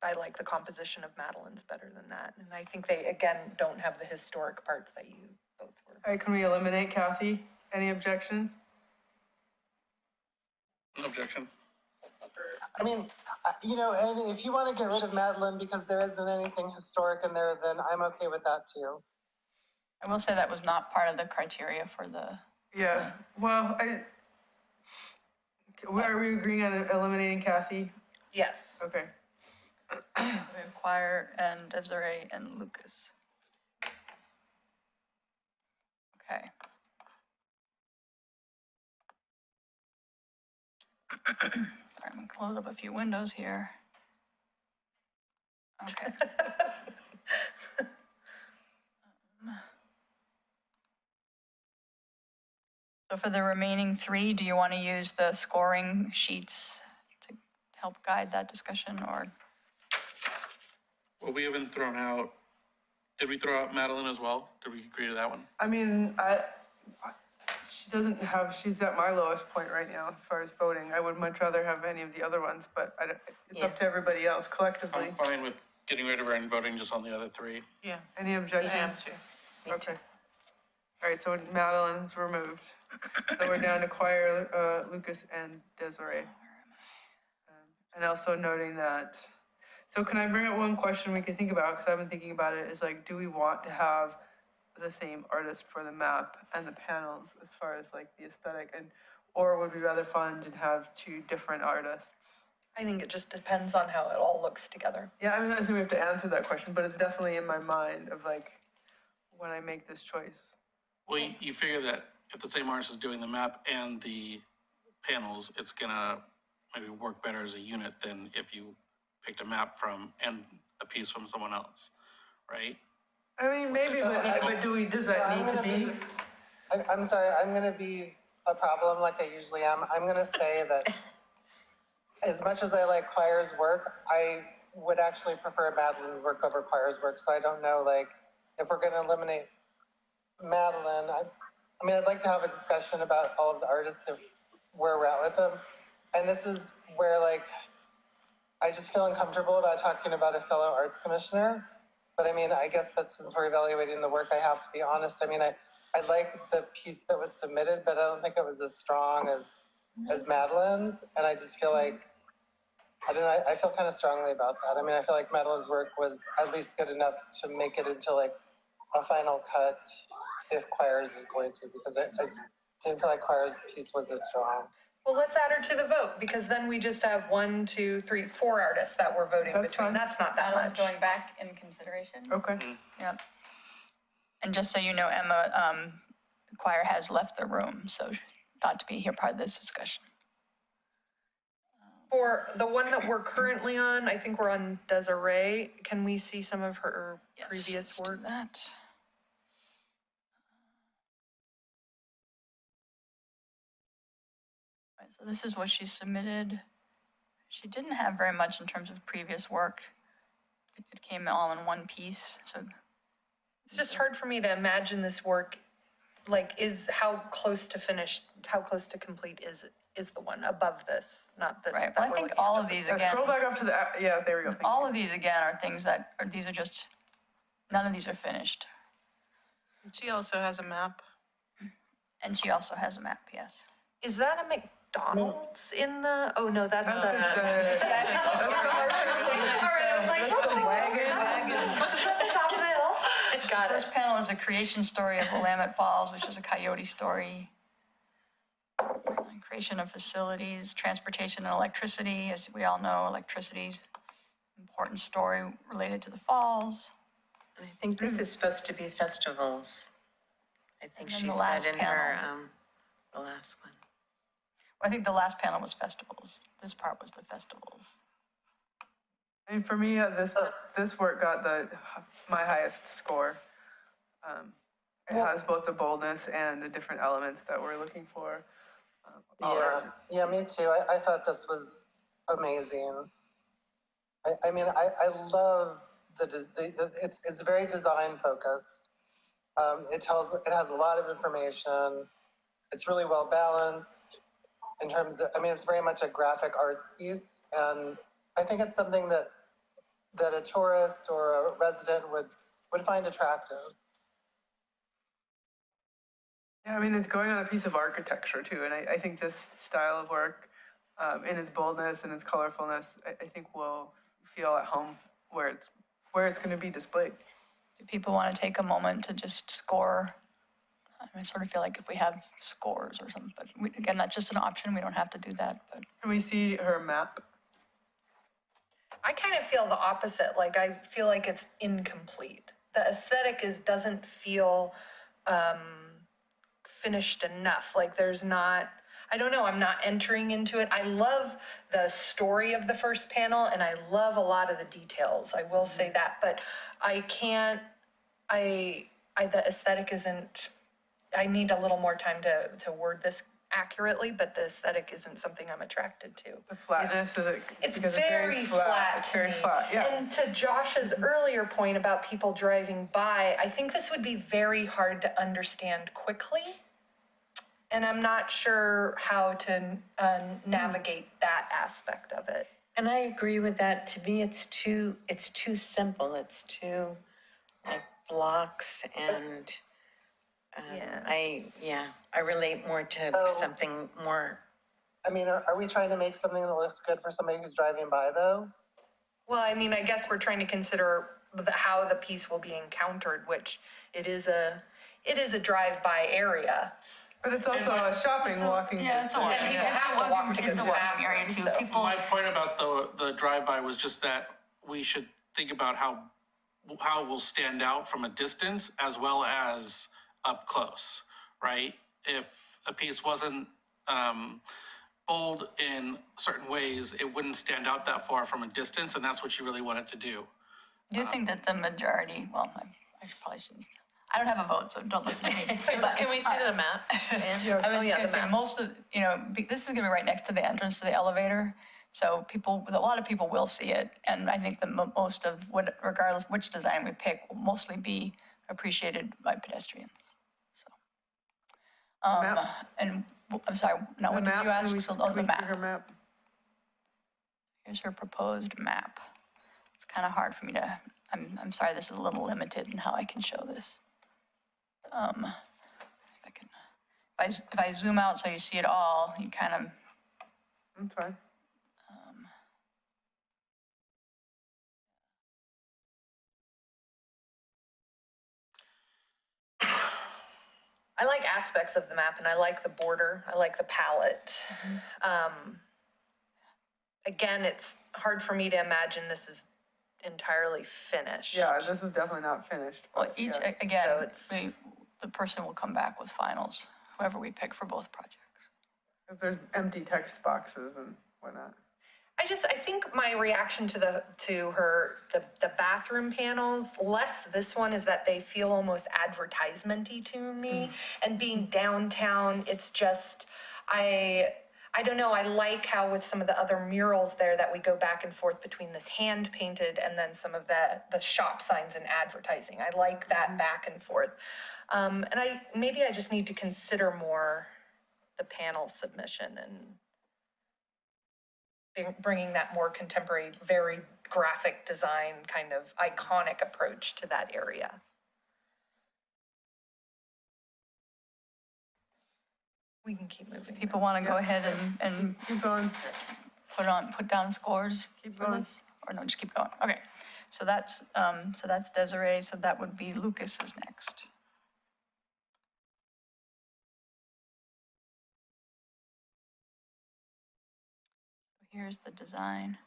I like the composition of Madeline's better than that. And I think they, again, don't have the historic parts that you both were. All right, can we eliminate Kathy? Any objections? No objection. I mean, and if you want to get rid of Madeline because there isn't anything historic in there, then I'm okay with that too. I will say that was not part of the criteria for the, Yeah, well, are we agreeing on eliminating Kathy? Yes. Okay. we have Choir and Desiree and Lucas. Okay. Sorry, I'm gonna close up a few windows here. Okay. So for the remaining three, do you want to use the scoring sheets to help guide that discussion, or? Well, we haven't thrown out, did we throw out Madeline as well? Did we agree to that one? I mean, she's at my lowest point right now as far as voting. I would much rather have any of the other ones, but it's up to everybody else collectively. I'm fine with getting rid of her and voting just on the other three. Yeah, Any I objections? am too. Okay. All right, so Madeline's removed. So we're down to Choir, Lucas, and Desiree. And also noting that, so can I bring up one question we can think about, because I've been thinking about it, is like, do we want to have the same artist for the map and the panels as far as like the aesthetic, or would we rather fund and have two different artists? I think it just depends on how it all looks together. Yeah, I'm not saying we have to answer that question, but it's definitely in my mind of like, when I make this choice. Well, you figure that if the same artist is doing the map and the panels, it's gonna maybe work better as a unit than if you picked a map from and a piece from someone else, right? I mean, maybe, but does that need to be? I'm sorry, I'm going to be a problem like I usually am. I'm going to say that as much as I like Choir's work, I would actually prefer Madeline's work over Choir's work. So I don't know, like, if we're going to eliminate Madeline, I mean, I'd like to have a discussion about all of the artists of where we're at with them. And this is where, like, I just feel uncomfortable about talking about a fellow arts commissioner. But I mean, I guess that since we're evaluating the work, I have to be honest. I mean, I like the piece that was submitted, but I don't think it was as strong as Madeline's. And I just feel like, I don't know, I feel kind of strongly about that. I mean, I feel like Madeline's work was at least good enough to make it into like a final cut if Choir's is going to, because I didn't feel like Choir's piece was as strong. Well, let's add her to the vote, because then we just have 1, 2, 3, 4 artists that we're voting That's between. fine. That's not that Madeline's much. going back in consideration? Okay. Yep. And just so you know, Emma, the Choir has left the room, so thought to be here part of this discussion. For the one that we're currently on, I think we're on Desiree. Can we see some of her Yes, previous let's do work? that. Right, so this is what she submitted. She didn't have very much in terms of previous work. It came all in one piece, so It's just hard for me to imagine this work, like, how close to finished, how close to complete is the one above this, not this. right, that but I we're think looking all at. of these Now again, scroll back up to the, yeah, there we go. Thank all you. of these again are things that, or these are just, none of these are finished. She also has a map. And she also has a map, yes. Is that a McDonald's in the, oh no, that's the. All right, I was like, that's the wagon. the top of the hill? Got it. First panel is a creation story of Willamette Falls, which is a coyote story. And creation of facilities, transportation and electricity, as we all know, electricity's important story related to the falls. And I think this is supposed to be festivals. I think And then she the last said in her, panel. the last one. I think the last panel was festivals. This part was the festivals. I mean, for me, this work got my highest score. It has both the boldness and the different elements that we're looking for. Yeah, me too. I thought this was amazing. I mean, I love it's very design focused. It has a lot of information. It's really well balanced in terms of, I mean, it's very much a graphic arts piece. And I think it's something that a tourist or a resident would find attractive. Yeah, I mean, it's going on a piece of architecture too, and I think this style of work in its boldness and its colorfulness, I think we'll feel at home where it's gonna be displayed. Do people want to take a moment to just score? I sort of feel like if we have scores or something, but again, that's just an option. We don't have to do that, but. Can we see her map? I kind of feel the opposite, like I feel like it's incomplete. The aesthetic doesn't feel finished enough, like there's not, I don't know, I'm not entering into it. I love the story of the first panel and I love a lot of the details, I will say that, but I can't, the aesthetic isn't, I need a little more time to word this accurately, but the aesthetic isn't something I'm attracted to. The flatness is it? It's because very flat It's to very me. flat, yeah. And to Josh's earlier point about people driving by, I think this would be very hard to understand quickly. And I'm not sure how to navigate that aspect of it. And I agree with that. To me, it's too simple. It's too like blocks and I relate more to Oh. something more. I mean, are we trying to make something that looks good for somebody who's driving by though? Well, I mean, I guess we're trying to consider how the piece will be encountered, which it is a drive-by area. But it's also a shopping, walking. Yeah, it's a distance. walking, And people have to walk to it's go a to walking area bathrooms, too. so. People, My point about the drive-by was just that we should think about how it will stand out from a distance as well as up close, right? If a piece wasn't bold in certain ways, it wouldn't stand out that far from a distance, and that's what you really want it to do. do you think that the majority, well, I probably shouldn't, I don't have a vote, so don't listen to me. But, Can we see the map? Yeah, I was just yeah, gonna the say, map. most of, this is gonna be right next to the entrance to the elevator. So a lot of people will see it. And I think the most of regardless which design we pick, will mostly be appreciated by pedestrians. So, map? and I'm sorry, now what did you ask? So, Can the we see her map. map? Here's her proposed map. It's kind of hard for me to, I'm sorry, this is a little limited in how I can show this. If I zoom out so you see it all, you kind of, That's fine. I like aspects of the map and I like the border, I like the palette. Again, it's hard for me to imagine this is entirely finished. Yeah, this is definitely not finished. well, each, Yeah. again, So it's- the person will come back with finals, whoever we pick for both projects. If there's empty text boxes and whatnot. I think my reaction to the bathroom panels, less this one, is that they feel almost advertisement-y to me. And being downtown, it's just, I don't know, I like how with some of the other murals there that we go back and forth between this hand painted and then some of the shop signs and advertising. I like that back and forth. And maybe I just need to consider more the panel submission and bringing that more contemporary, very graphic design, kind of iconic approach to that area. We can keep moving. People want to go ahead and Keep going. put down scores Keep for going. this? Or no, just keep going. Okay, so that's Desiree, so that would be Lucas is next. Here's the design.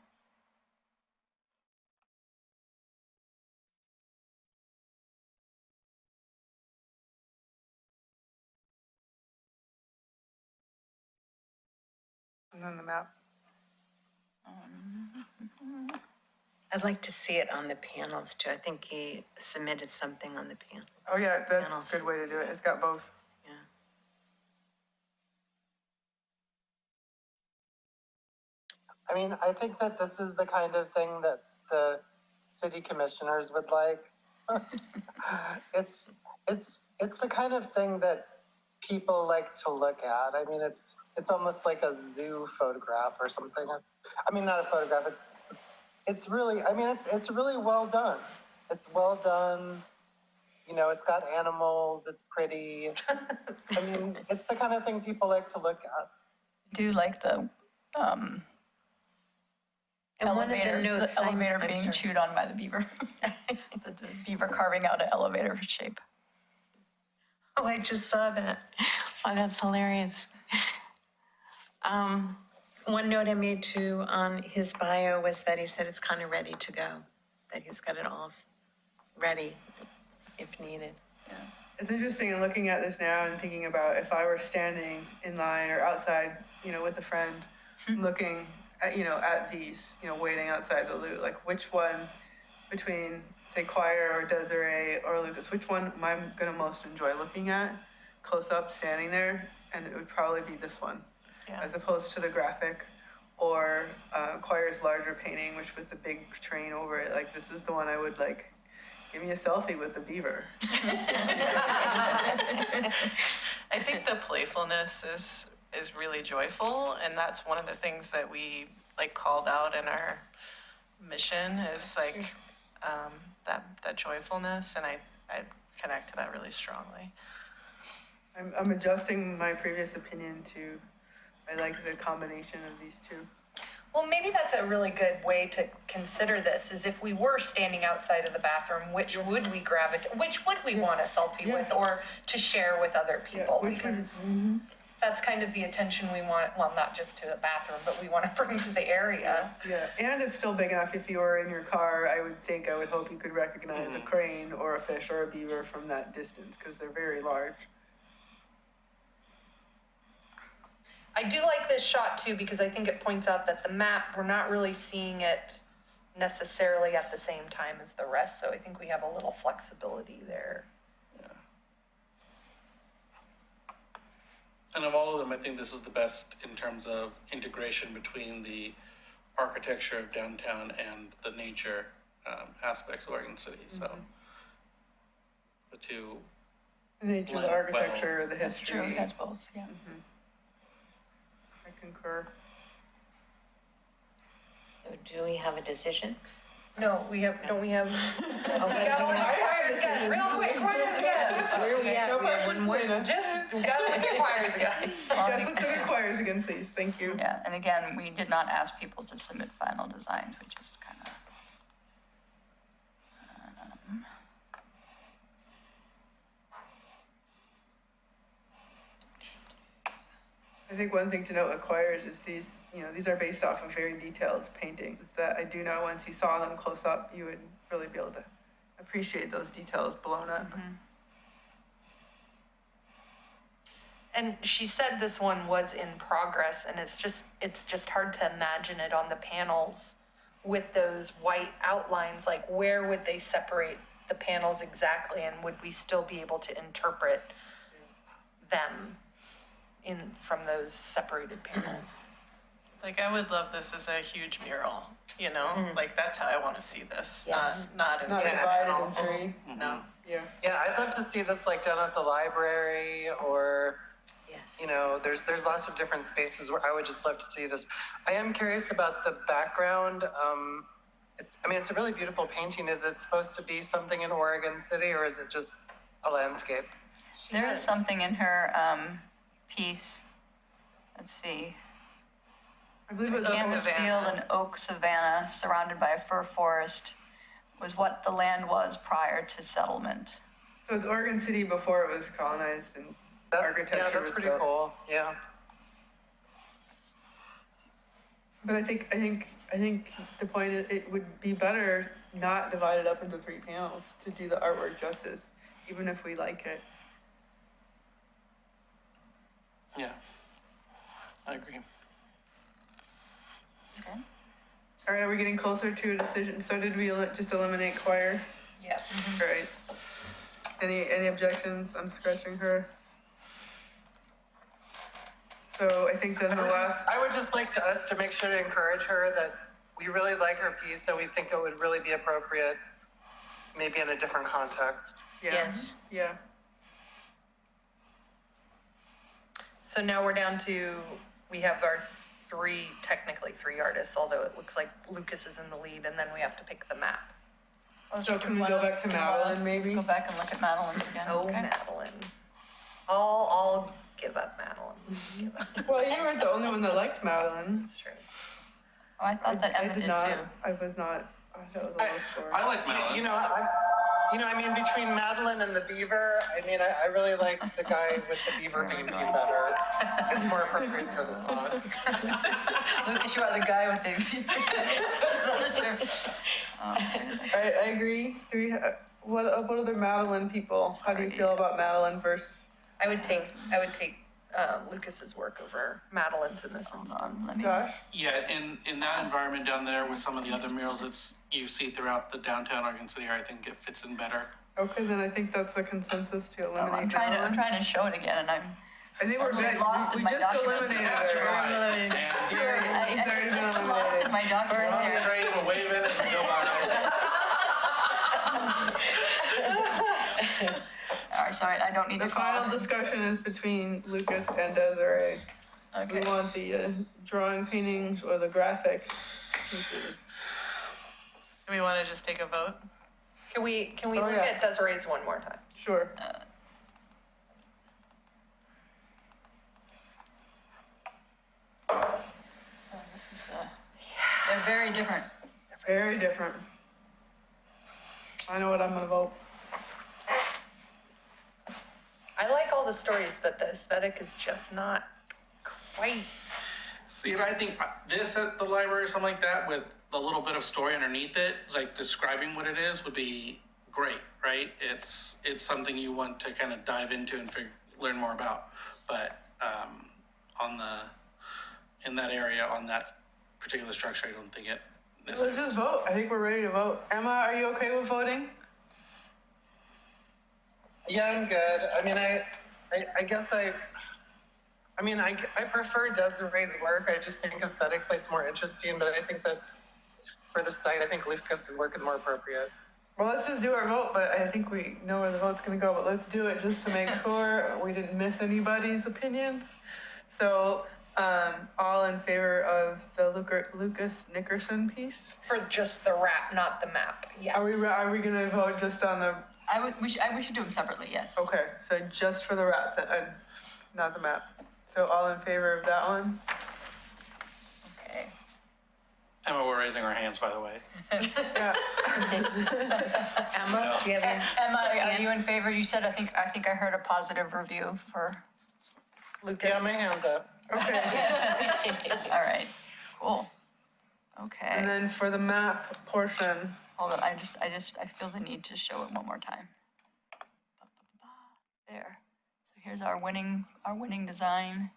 And then the map. I'd like to see it on the panels too. I think he submitted something on the panel. Oh, yeah, that's Panels. a good way to do it. It's got both. Yeah. I mean, I think that this is the kind of thing that the city commissioners would like. It's the kind of thing that people like to look at. I mean, it's almost like a zoo photograph or something. I mean, not a photograph. It's really. I mean, it's really well done. It's well done. You know, it's got animals. It's pretty. I mean, it's the kind of thing people like to look at. I do like the um, And one of the elevator, notes the I'm- elevator I'm being sorry. chewed on by the beaver. The beaver carving out an elevator shape. Oh, I just saw that. Oh, that's hilarious. One note I made too on his bio was that he said it's kind of ready to go, that he's got it all ready if needed. It's interesting in looking at this now and thinking about if I were standing in line or outside, with a friend, looking at, at these, waiting outside the loot, like which one between, say, Choir or Desiree or Lucas, which one am I gonna most enjoy looking at close up, standing there? And it would probably be this one, as opposed to the graphic or Choir's larger painting, which with the big train over it. Like, this is the one I would like. Give me a selfie with the beaver. I think the playfulness is really joyful, and that's one of the things that we like called out in our mission is like that joyfulness, and I connect to that really strongly. I'm adjusting my previous opinion to, I like the combination of these two. Well, maybe that's a really good way to consider this, is if we were standing outside of the bathroom, which would we gravitate, which would we want a selfie with or to share with other people? Because that's kind of the attention we want, well, not just to the bathroom, but we want to bring to the area. Yeah, and it's still big enough if you were in your car, I would hope you could recognize a crane or a fish or a beaver from that distance, because they're very large. I do like this shot too, because I think it points out that the map, we're not really seeing it necessarily at the same time as the rest, so I think we have a little flexibility there. And of all of them, I think this is the best in terms of integration between the architecture of downtown and the nature aspects of Oregon City. So the two. The nature, blend the architecture, the That's history. true, it has both, yeah. I concur. So do we have a decision? No, we have, don't we have? Okay. Choirs again, real quick, choirs again. Where are we at? We have one more? Just gotta do choirs again. Yes, let's look at choirs again, please. Thank you. Yeah, and again, we did not ask people to submit final designs, which is kind of. I think one thing to note with choirs is these are based off of very detailed paintings that I do know once you saw them close up, you would really be able to appreciate those details blown up. And she said this one was in progress, and it's just hard to imagine it on the panels with those white outlines. Like, where would they separate the panels exactly, and would we still be able to interpret them from those separated panels? Like, I would love this as a huge mural, like that's how I want to see this, Yes. not in Not three divided in panels. three. No. Yeah. Yeah, I'd love to see this like down at the library or, Yes. there's lots of different spaces where I would just love to see this. I am curious about the background. It's a really beautiful painting. Is it supposed to be something in Oregon City or is it just a landscape? There is something in her piece, let's see. I believe it was Canvas field and oak savanna surrounded by a fir forest was what the land was prior to settlement. So it's Oregon City before it was colonized and architecture Yeah, that's was pretty built. cool. Yeah. But I think the point is it would be better not divided up into three panels to do the artwork justice, even if we like it. Yeah, I agree. Okay. All right, are we getting closer to a decision? So did we just eliminate choir? Yeah. All right. Any objections? I'm scratching her. So I think then the last. I would just like us to make sure to encourage her that we really like her piece, and we think it would really be appropriate, maybe in a different context. Yeah. Yes. Yeah. So now we're down to, we have our technically three artists, although it looks like Lucas is in the lead, and then we have to pick the map. So can we go back to Madeline, maybe? Let's go back and look at Madeline's again. Oh, Okay. Madeline. I'll give up Madeline. Well, you weren't the only one that liked Madeline. That's true. Oh, I thought that I Emma did did not. too. I was not. I thought it was a low score. I like Madeline. I mean, between Madeline and the beaver, I mean, I really like the guy with the beaver painting better. It's more appropriate for the spot. Lucas, you are the guy with the. I agree. Do we? What other Madeline people? How do you feel about Madeline versus? I would take Lucas's work over Madeline's in this Hold instance. on, let me. Josh? Yeah, in that environment down there with some of the other murals you see throughout the downtown Oregon City area, I think it fits in better. Okay, then I think that's the consensus to eliminate I'm Madeline. trying to show it again, and I'm. I think we're suddenly good. lost We in my just documents. eliminated That's her. right. Eliminated. And She's already been I'm lost in eliminated. my documents We're on the here. train, we're waving and we go by. All right, sorry, I don't need The to call. final discussion is between Lucas and Desiree. Okay. We want the drawing, paintings, or the graphic pieces. Do we want to just take a vote? Can we Oh, look yeah. at Desiree's one more time? Sure. So this is they're very different. Very different. I know what I'm gonna vote. I like all the stories, but the aesthetic is just not quite. See, and I think this at the library or something like that with a little bit of story underneath it, like describing what it is would be great, right? It's something you want to kind of dive into and learn more about. But in that area, on that particular structure, I don't think it is. Let's just vote. I think we're ready to vote. Emma, are you okay with voting? Yeah, I'm good. I mean, I guess I prefer Desiree's work. I just think aesthetically it's more interesting, but I think that for the site, I think Lucas's work is more appropriate. Well, let's just do our vote, but I think we know where the vote's gonna go, but let's do it just to make sure we didn't miss anybody's opinions. So, all in favor of the Lucas Nickerson piece? For just the wrap, not the map. Yeah. Are we gonna vote just on the, We should do them separately, yes. okay, so just for the wrap, not the map. So all in favor of that one? Okay. Emma, we're raising our hands, by the way. Yeah. Emma, do you have any? Emma, are you in favor? You said, I think I heard a positive review for, Lucas. Yeah, my hand's up. Okay. all right, cool. And Okay, then for the map portion, hold on, I feel the need to show it one more time. There, so here's our winning design.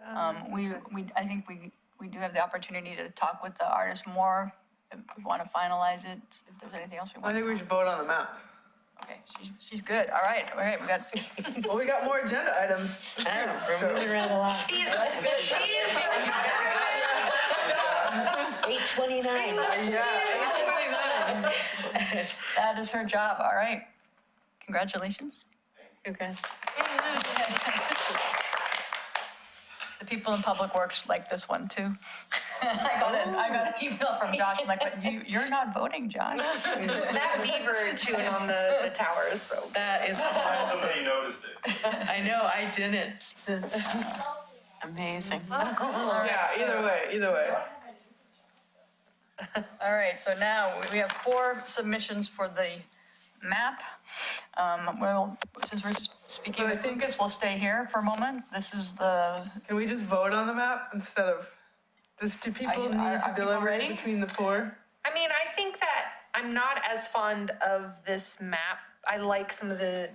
I think we do have the opportunity to talk with the artist more, if we want to finalize it, if there's anything else we I want. think we should vote on the map. Okay, she's good, all right, we got, Well, we got more agenda items. I don't know, we're moving around a lot. She's 8:29. Yeah. that is her job, all right. Congratulations. Congrats. The people in Public Works like this one too. I got an email from Josh, I'm like, but you're not voting, Josh. that beaver chewing on the towers, so. That is awesome. Somebody noticed it. I know, I didn't. That's amazing. Yeah, either way. All right, so now we have 4 submissions for the map. Well, since we're speaking But I with think- Lucas, we'll stay here for a moment. This is the, Can we just vote on the map instead of, do people need are to people deliberate ready? between the 4? I mean, I think that I'm not as fond of this map. I like some of the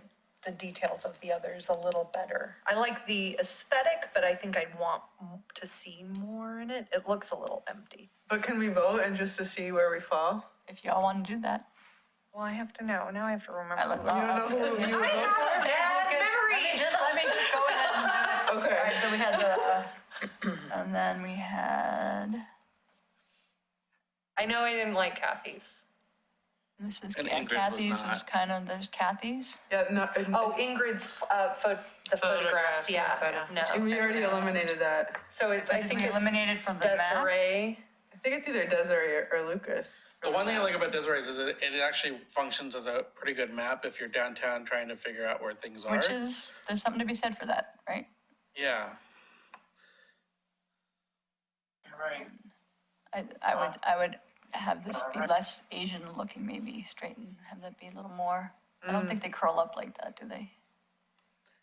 details of the others a little better. I like the aesthetic, but I think I'd want to see more in it. It looks a little empty. But can we vote and just to see where we fall? if y'all want to do that. Well, I have to know. Now I have to remember. I let- You don't know who you would vote for? bad Lucas, memory. let me just go ahead and do it. All Okay. right, so we had the, and then we had, I know I didn't like Kathy's. this is And Ingrid's was Kathy's, not. is kind of, there's Kathy's. Yeah, no, Oh, Ingrid's the photographs. Yeah. No. we already eliminated that. So it's. I Did think we it's eliminate it from the map? Desiree. I think it's either Desiree or Lucas. The one thing I like about Desiree's is it actually functions as a pretty good map if you're downtown trying to figure out where things are. Which is, there's something to be said for that, right? Yeah. Right. I would have this be less Asian looking, maybe straighten, have that be a little more. I don't think they curl up like that, do they?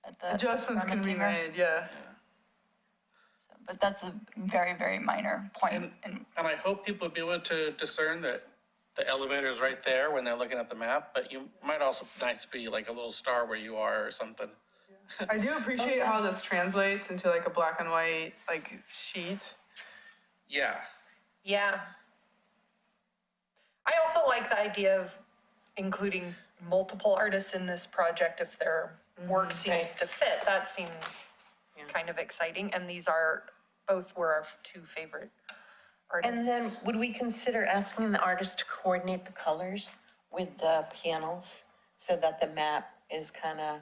At the Adjustments can be Armentinger? made, yeah. But that's a very, very minor point. And And I hope people be able to discern that the elevator is right there when they're looking at the map, but you might also nice to be like a little star where you are or something. I do appreciate how this translates into like a black and white, like, sheet. Yeah. Yeah. I also like the idea of including multiple artists in this project if their work seems to fit. That seems kind of exciting, and these are, both were our two favorite artists. And then would we consider asking the artist to coordinate the colors with the panels so that the map is kind of,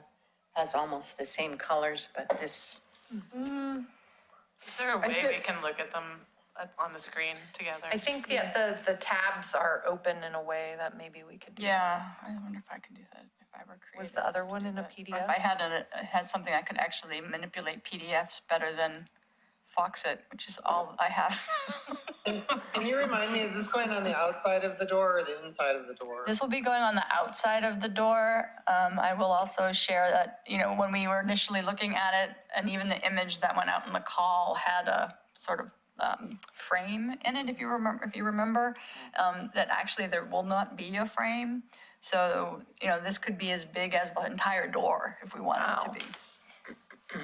has almost the same colors, but this, Is there a way we can look at them on the screen together? I think the tabs are open in a way that maybe we could do. yeah, I wonder if I could do that, if I were creative. Was the other one in a Or PDF? if I had something I could actually manipulate PDFs better than Foxit, which is all I have. Can you remind me, is this going on the outside of the door or the inside of the door? This will be going on the outside of the door. I will also share that, when we were initially looking at it, and even the image that went out in the call had a sort of frame in it, if you remember, that actually there will not be a frame. So, this could be as big as the entire door if we wanted it to be.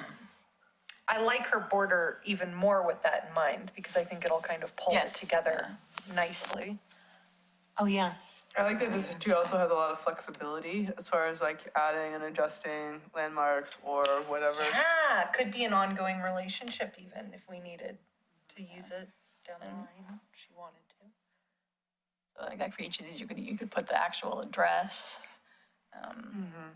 I like her border even more with that in mind, because I think it'll kind of pull it Yes. together nicely. oh yeah. I like that this tree also has a lot of flexibility as far as like adding and adjusting landmarks or whatever. Yeah, could be an ongoing relationship even if we needed to use it down the line, if she wanted to. So like for each of these, you could put the actual address.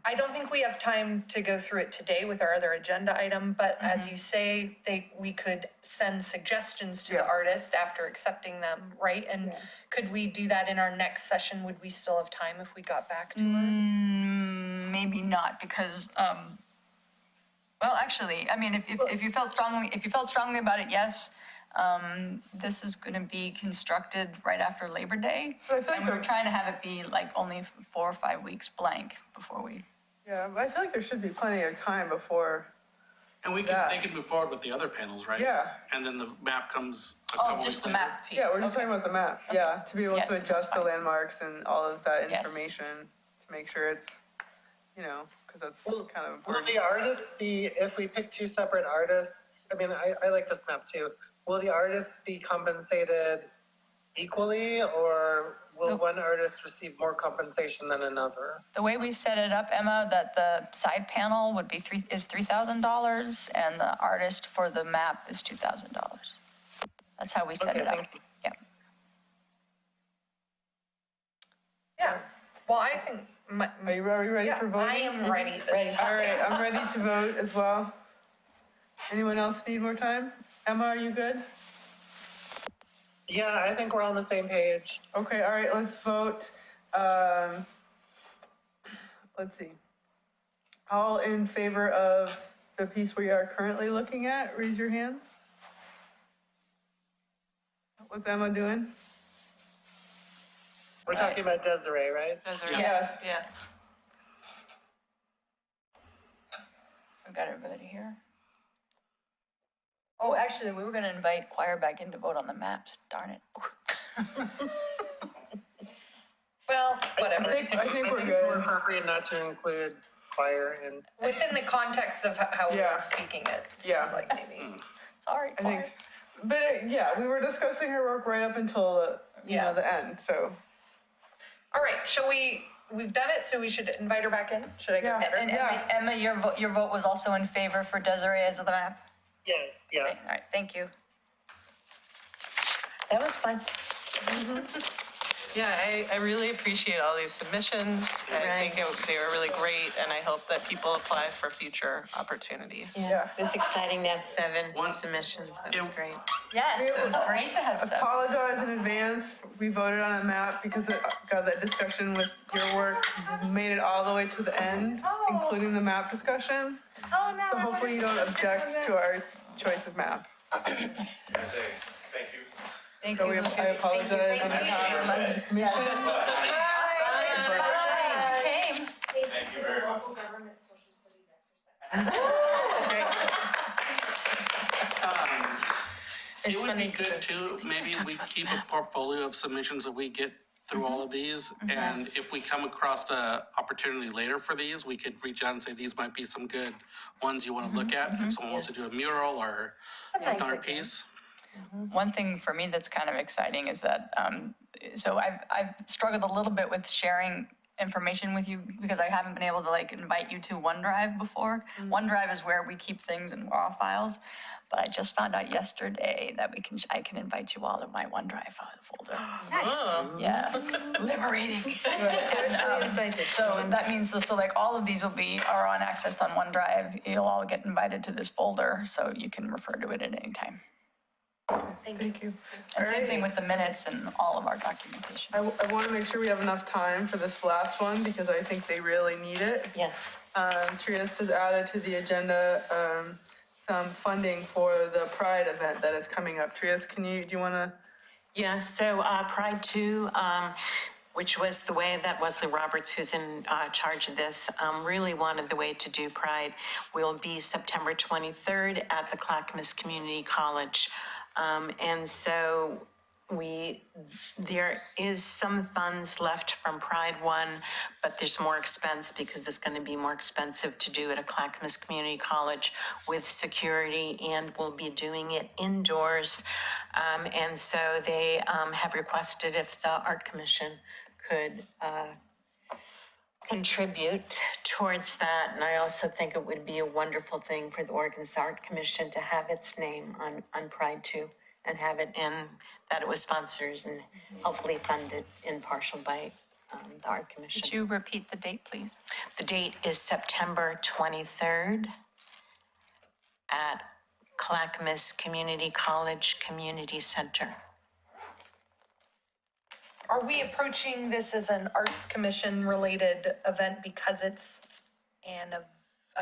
I don't think we have time to go through it today with our other agenda item, but as you say, we could send suggestions to the Yeah. artist after accepting them, right? And could we do that in our next session? Would we still have time if we got back to her? Maybe not, because, well, actually, I mean, if you felt strongly about it, yes. This is gonna be constructed right after Labor Day. But I feel like And we're there- trying to have it be like only 4 or 5 weeks blank before we. Yeah, but I feel like there should be plenty of time before, And they can move forward with the other panels, right? yeah. And then the map comes a Oh, couple just weeks the later. map piece. Yeah, we're just Okay. talking about the map, yeah, to be able Yes, to that's adjust the fine. landmarks and all of that Yes. information, to make sure it's, because that's Will kind of will important. the artists be, if we pick two separate artists, I mean, I like this map too. Will the artists be compensated equally, or will The- one artist receive more compensation than another? The way we set it up, Emma, that the side panel would be $3,000 and the artist for the map is $2,000. That's how we set Okay, it up. thank you. Yeah. Yeah, well, I think Are you ready yeah, for voting? I am ready this time. All right, I'm ready to vote as well. Anyone else need more time? Emma, are you good? Yeah, I think we're on the same page. Okay, all right, let's vote. Let's see. All in favor of the piece we are currently looking at, raise your hand. What's Emma doing? We're talking about Desiree, right? Desiree, Yes. yeah. We've got everybody here. Oh, actually, we were gonna invite choir back in to vote on the maps, darn it. Well, whatever. I think we're I think it's more good. appropriate not to include choir in. Within the context of how we Yeah. were speaking it, Yeah. sounds like maybe. Sorry, I think, but yeah, we were discussing her work right up until, Yeah. the end, so. All right, we've done it, so we should invite her back in? Should I Yeah. get her? And Yeah. Emma, your vote was also in favor for Desiree as of the map? Yes, yes. All right, thank you. That was fun. Yeah, I really appreciate all these submissions. I think they were really great, and I hope that people apply for future opportunities. Yeah. It was exciting to have 7 One- submissions, that was great. Yes, it was great to have Seth. Apologize in advance, we voted on a map because it got that discussion with your work, made it all the way to the end, including the map discussion. Oh, no. So hopefully you don't object to our choice of map. Can I say thank you Thank So you, I Lucas. apologize on Thank you. behalf of the commission. Thanks, bye. You came. Thank you very much. Local government social studies exercise. It It's would funny be good because- too, maybe we keep a portfolio of submissions that we get through all of these. And if we come across a opportunity later for these, we could reach out and say, these might be some good ones you want to look at. If someone wants to do a mural or another piece. One thing for me that's kind of exciting is that, so I've struggled a little bit with sharing information with you because I haven't been able to like invite you to OneDrive before. OneDrive is where we keep things in raw files, but I just found out yesterday that I can invite you all to my OneDrive folder. Yeah, liberating. So that means, so like all of these are on accessed on OneDrive. You'll all get invited to this folder, so you can refer to it at any time. Thank you. And same Alright. thing with the minutes and all of our documentation. I want to make sure we have enough time for this last one because I think they really need it. Yes. Trieste has added to the agenda, some funding for the Pride event that is coming up. Trieste, do you want to? Yeah, so Pride 2, which was the way that Wesley Roberts, who's in charge of this, really wanted the way to do Pride, will be September 23rd at the Clackamas Community College. And so there is some funds left from Pride 1, but there's more expense because it's going to be more expensive to do at a Clackamas Community College with security, and we'll be doing it indoors. And so they have requested if the Art Commission could contribute towards that. And I also think it would be a wonderful thing for the Oregon Art Commission to have its name on Pride 2 and have it in, that it was sponsored and hopefully funded in partial by the Art Commission. Could you repeat the date, please? The date is September 23rd at Clackamas Community College Community Center. Are we approaching this as an Arts Commission related event because it's a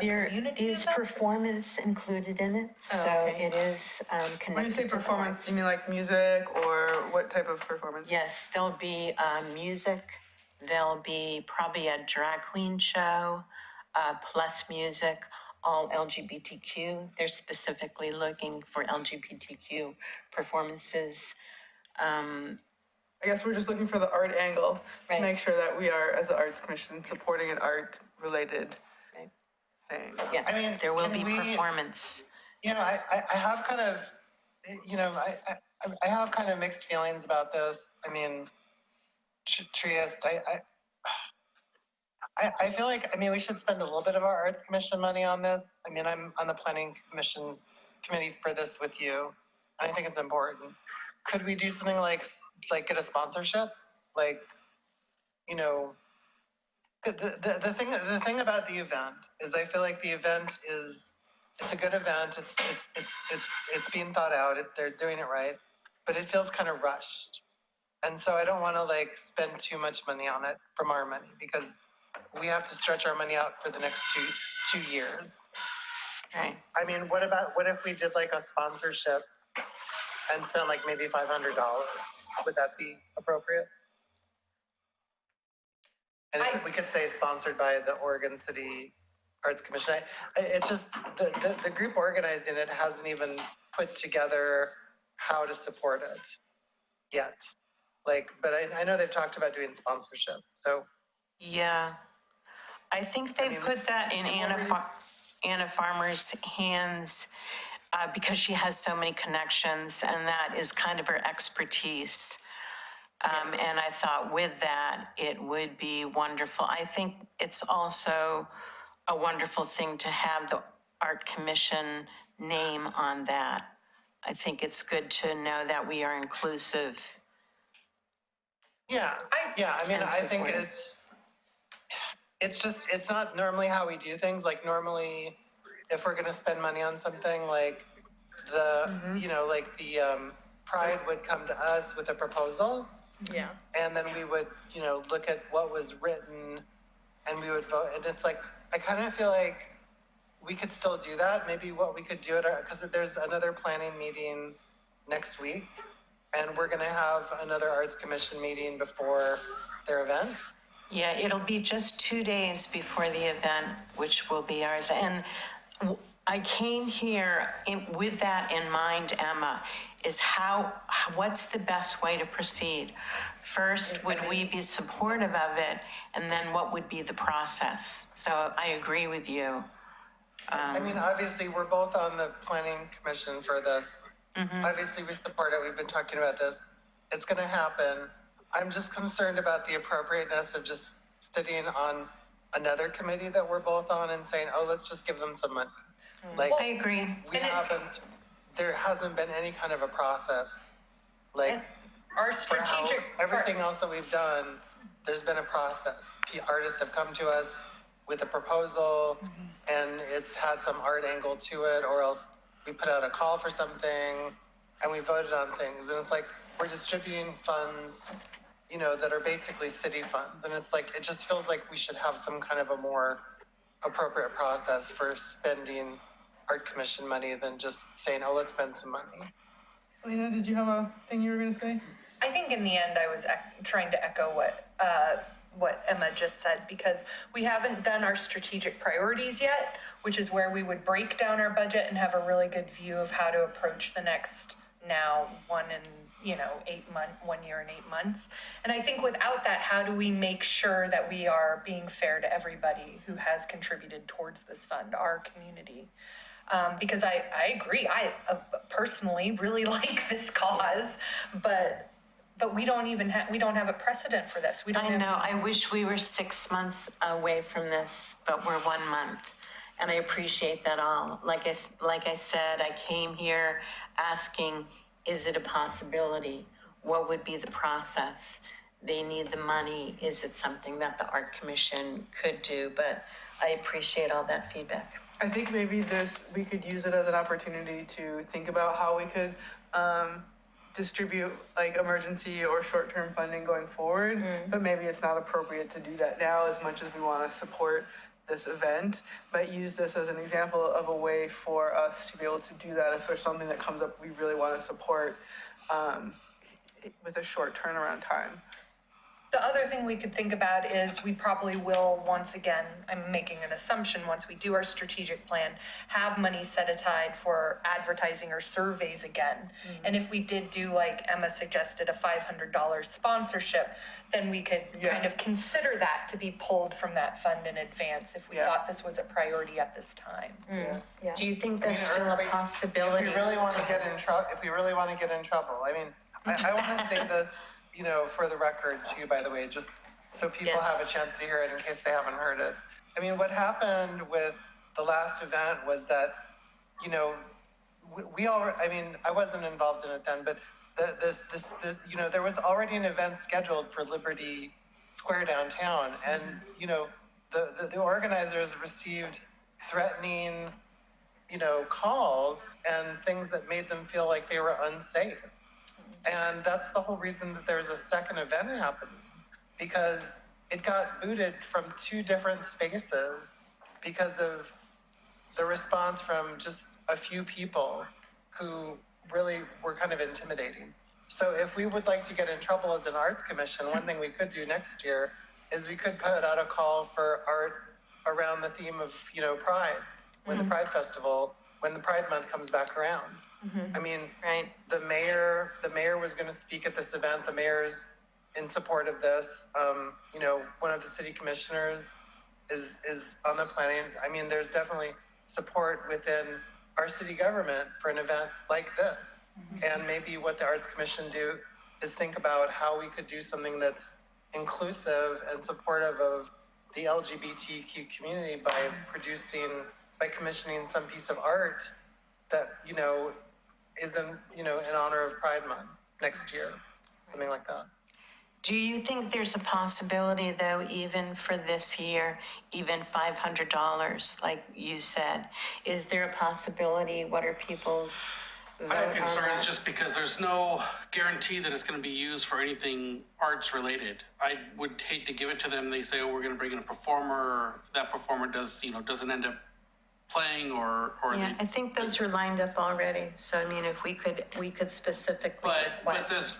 There community is event? performance included in it, so okay. it is connected When you say to the performance, arts. you mean like music or what type of performance? Yes, there'll be music, there'll be probably a drag queen show, plus music, all LGBTQ. They're specifically looking for LGBTQ performances. I guess we're just looking for the art angle to Right. make sure that we are, as the Arts Commission, supporting an art-related Right. thing. Yeah, I mean, there will can be we- performance. I have kind of, I have kind of mixed feelings about this. I mean, Trieste, I feel like, we should spend a little bit of our Arts Commission money on this. I mean, I'm on the Planning Commission committee for this with you. And I think it's important. Could we do something like get a sponsorship? Like, the thing about the event is I feel like the event it's a good event. It's being thought out. They're doing it right, but it feels kind of rushed. And so I don't want to spend too much money on it from our money because we have to stretch our money out for the next two years. Right. I mean, what if we did a sponsorship and spent maybe $500? Would that be appropriate? And we could say sponsored by the Oregon City Arts Commission. It's just the group organizing it hasn't even put together how to support it yet. But I know they've talked about doing sponsorships. So Yeah, I think they put that in Anna Farmer's hands because she has so many connections and that is kind of her expertise. And I thought with that, it would be wonderful. I think it's also a wonderful thing to have the Art Commission name on that. I think it's good to know that we are inclusive. yeah, And I think supportive. it's not normally how we do things. Normally, if we're gonna spend money on something, the Pride would come to us with a proposal. Yeah. And then we would, look at what was written and we would vote. And it's I kind of feel like we could still do that. Maybe what we could do because there's another planning meeting next week. and we're gonna have another Arts Commission meeting before their event. Yeah, it'll be just 2 days before the event, which will be ours. And I came here with that in mind, Emma, is what's the best way to proceed? First, would we be supportive of it? And then what would be the process? So I agree with you. I mean, obviously, we're both on the planning commission for this. Obviously, we support it. We've been talking about this. It's gonna happen. I'm just concerned about the appropriateness of just sitting on another committee that we're both on and saying, oh, let's just give them some money. Like, I agree. there hasn't been any kind of a process. Like, Our for how strategic. everything else that we've done, there's been a process. Artists have come to us with a proposal and it's had some art angle to it, or else we put out a call for something and we voted on things. And it's like, we're distributing funds, you know, that are basically city funds. And it's like, it just feels like we should have some kind of a more appropriate process for spending art commission money than just saying, oh, let's spend some money. Selena, did you have a thing you were gonna say? I think in the end, I was trying to echo what Emma just said, because we haven't done our strategic priorities yet, which is where we would break down our budget and have a really good view of how to approach the next now 1 year and 8 months. And I think without that, how do we make sure that we are being fair to everybody who has contributed towards this fund, our community? Because I agree, I personally really like this cause, but we don't have a precedent for this. We don't I have. know, I wish we were 6 months away from this, but we're 1 month. And I appreciate that all. Like I said, I came here asking, is it a possibility? What would be the process? They need the money. Is it something that the Art Commission could do? But I appreciate all that feedback. I think maybe we could use it as an opportunity to think about how we could distribute like emergency or short-term funding going forward, but maybe it's not appropriate to do that now as much as we want to support this event, but use this as an example of a way for us to be able to do that if there's something that comes up we really want to support with a short turnaround time. The other thing we could think about is we probably will, once again, I'm making an assumption, once we do our strategic plan, have money set aside for advertising or surveys again. And if we did do, like Emma suggested, a $500 sponsorship, then we could kind of consider that to be pulled from that fund in advance if we thought this was a priority at this time. Do you think that's still a possibility? If we really want to get in trouble, I mean, I want to say this, you know, for the record too, by the way, just so people have a chance to hear it in case they haven't heard it. I mean, what happened with the last event was that, you know, I wasn't involved in it then, but you know, there was already an event scheduled for Liberty Square downtown, and, you know, the organizers received threatening, you know, calls and things that made them feel like they were unsafe. And that's the whole reason that there's a second event happening, because it got booted from 2 different spaces because of the response from just a few people who really were kind of intimidating. So if we would like to get in trouble as an arts commission, one thing we could do next year is we could put out a call for art around the theme of, you know, Pride, when the Pride Festival, when the Pride Month comes back around. I mean, the mayor was going to speak at this event. The mayor's in support of this. You know, one of the city commissioners is on the planning. I mean, there's definitely support within our city government for an event like this. And maybe what the Arts Commission do is think about how we could do something that's inclusive and supportive of the LGBTQ community by commissioning some piece of art that, you know, is in honor of Pride Month next year, something like that. Do you think there's a possibility, though, even for this year, even $500, like you said? Is there a possibility? What are people's vote I have on concerns that? just because there's no guarantee that it's going to be used for anything arts related. I would hate to give it to them. They say, oh, we're going to bring in a performer. That performer doesn't end up playing or Yeah, the I think those are lined up already, so I mean, if we could specifically But request.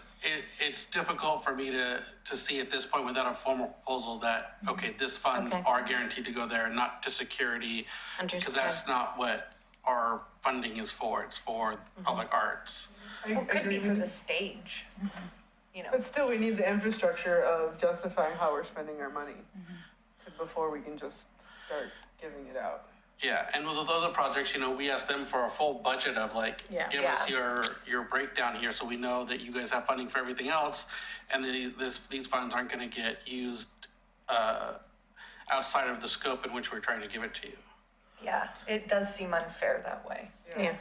it's difficult for me to see at this point without a formal proposal that, okay, this funds Okay. are guaranteed to go there, not to security. Because Understood. that's not what our funding is for. It's for public arts. Well, it could be for the stage, you know. But still, we need the infrastructure of justifying how we're spending our money before we can just start giving it out. Yeah, and with other projects, we ask them for a full budget of like, Yeah. give us your breakdown here so we know that you guys have funding for everything else. And these funds aren't gonna get used outside of the scope in which we're trying to give it to you. Yeah, it does seem unfair that way. Yeah,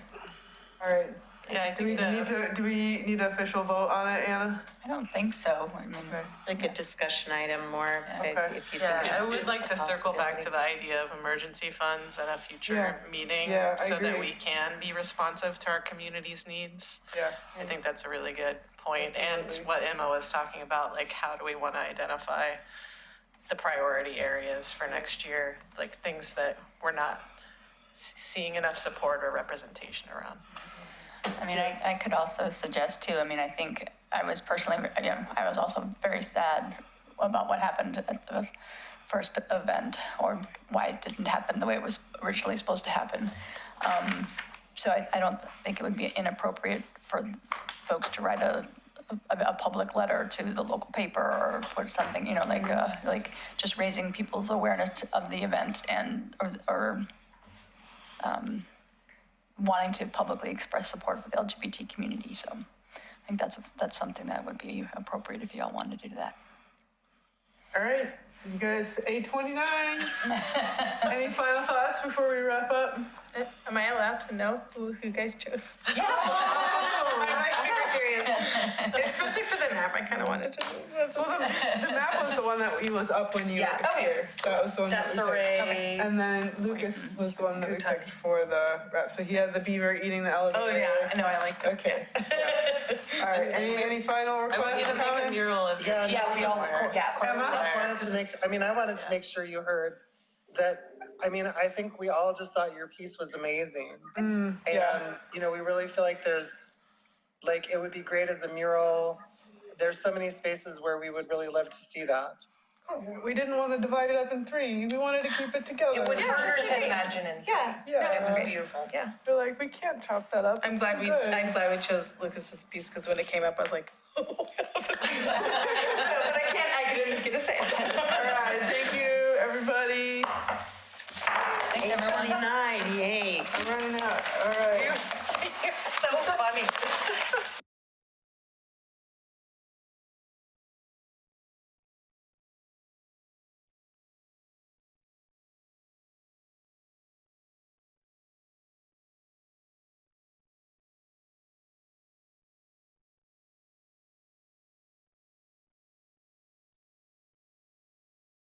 All right. Yeah, I Do we think do we need an official vote on it, Anna? I don't think so. I mean, like a discussion item more, Okay. if you think Yeah, it's I a would like to circle back to possibility. the idea of emergency funds at a future Yeah. meeting Yeah, I so that agree. we can be responsive to our community's needs. Yeah. I think that's a really good point. And Absolutely. what Emma was talking about, like how do we want to identify the priority areas for next year, like things that we're not seeing enough support or representation around. I mean, I could also suggest too, I mean, I think I was personally, I was also very sad about what happened at the first event or why it didn't happen the way it was originally supposed to happen. So I don't think it would be inappropriate for folks to write a public letter to the local paper or put something, like just raising people's awareness of the event and, or wanting to publicly express support for the LGBT community. So I think that's something that would be appropriate if you all wanted to do that. All right. You guys, 8:29. Any final thoughts before we wrap up? Am I allowed to know who you guys chose? Yeah. I'm like super curious. Especially for the map, I kind of wanted to. Well, the map was the one that was up when you Yeah. were here. That was the one that we picked. Desiree. And then Lucas was the one that we Good picked for the rep. So he has the beaver eating the elevator. Oh yeah, I know, I liked it. Okay. Yeah. All right. Any final I want requests you or to make a comments? mural of Yeah, Yeah, we all, yeah. Emma? I wanted to make sure you heard that, I think we all just thought your piece was amazing. Yeah. And, we really feel like it would be great as a mural. There's so many spaces where we would really love to see that. We didn't want to divide it up in three. We wanted to keep it together. It was harder to imagine and Yeah. Yeah. it's beautiful. Yeah. We're like, we can't chop that up. I'm glad we chose Lucas's piece because when it came up, I was like, oh. But I didn't get to say it. All right. Thank you, everybody. Thanks, everyone. 8:29, yay. I'm running out. All right. You're so funny.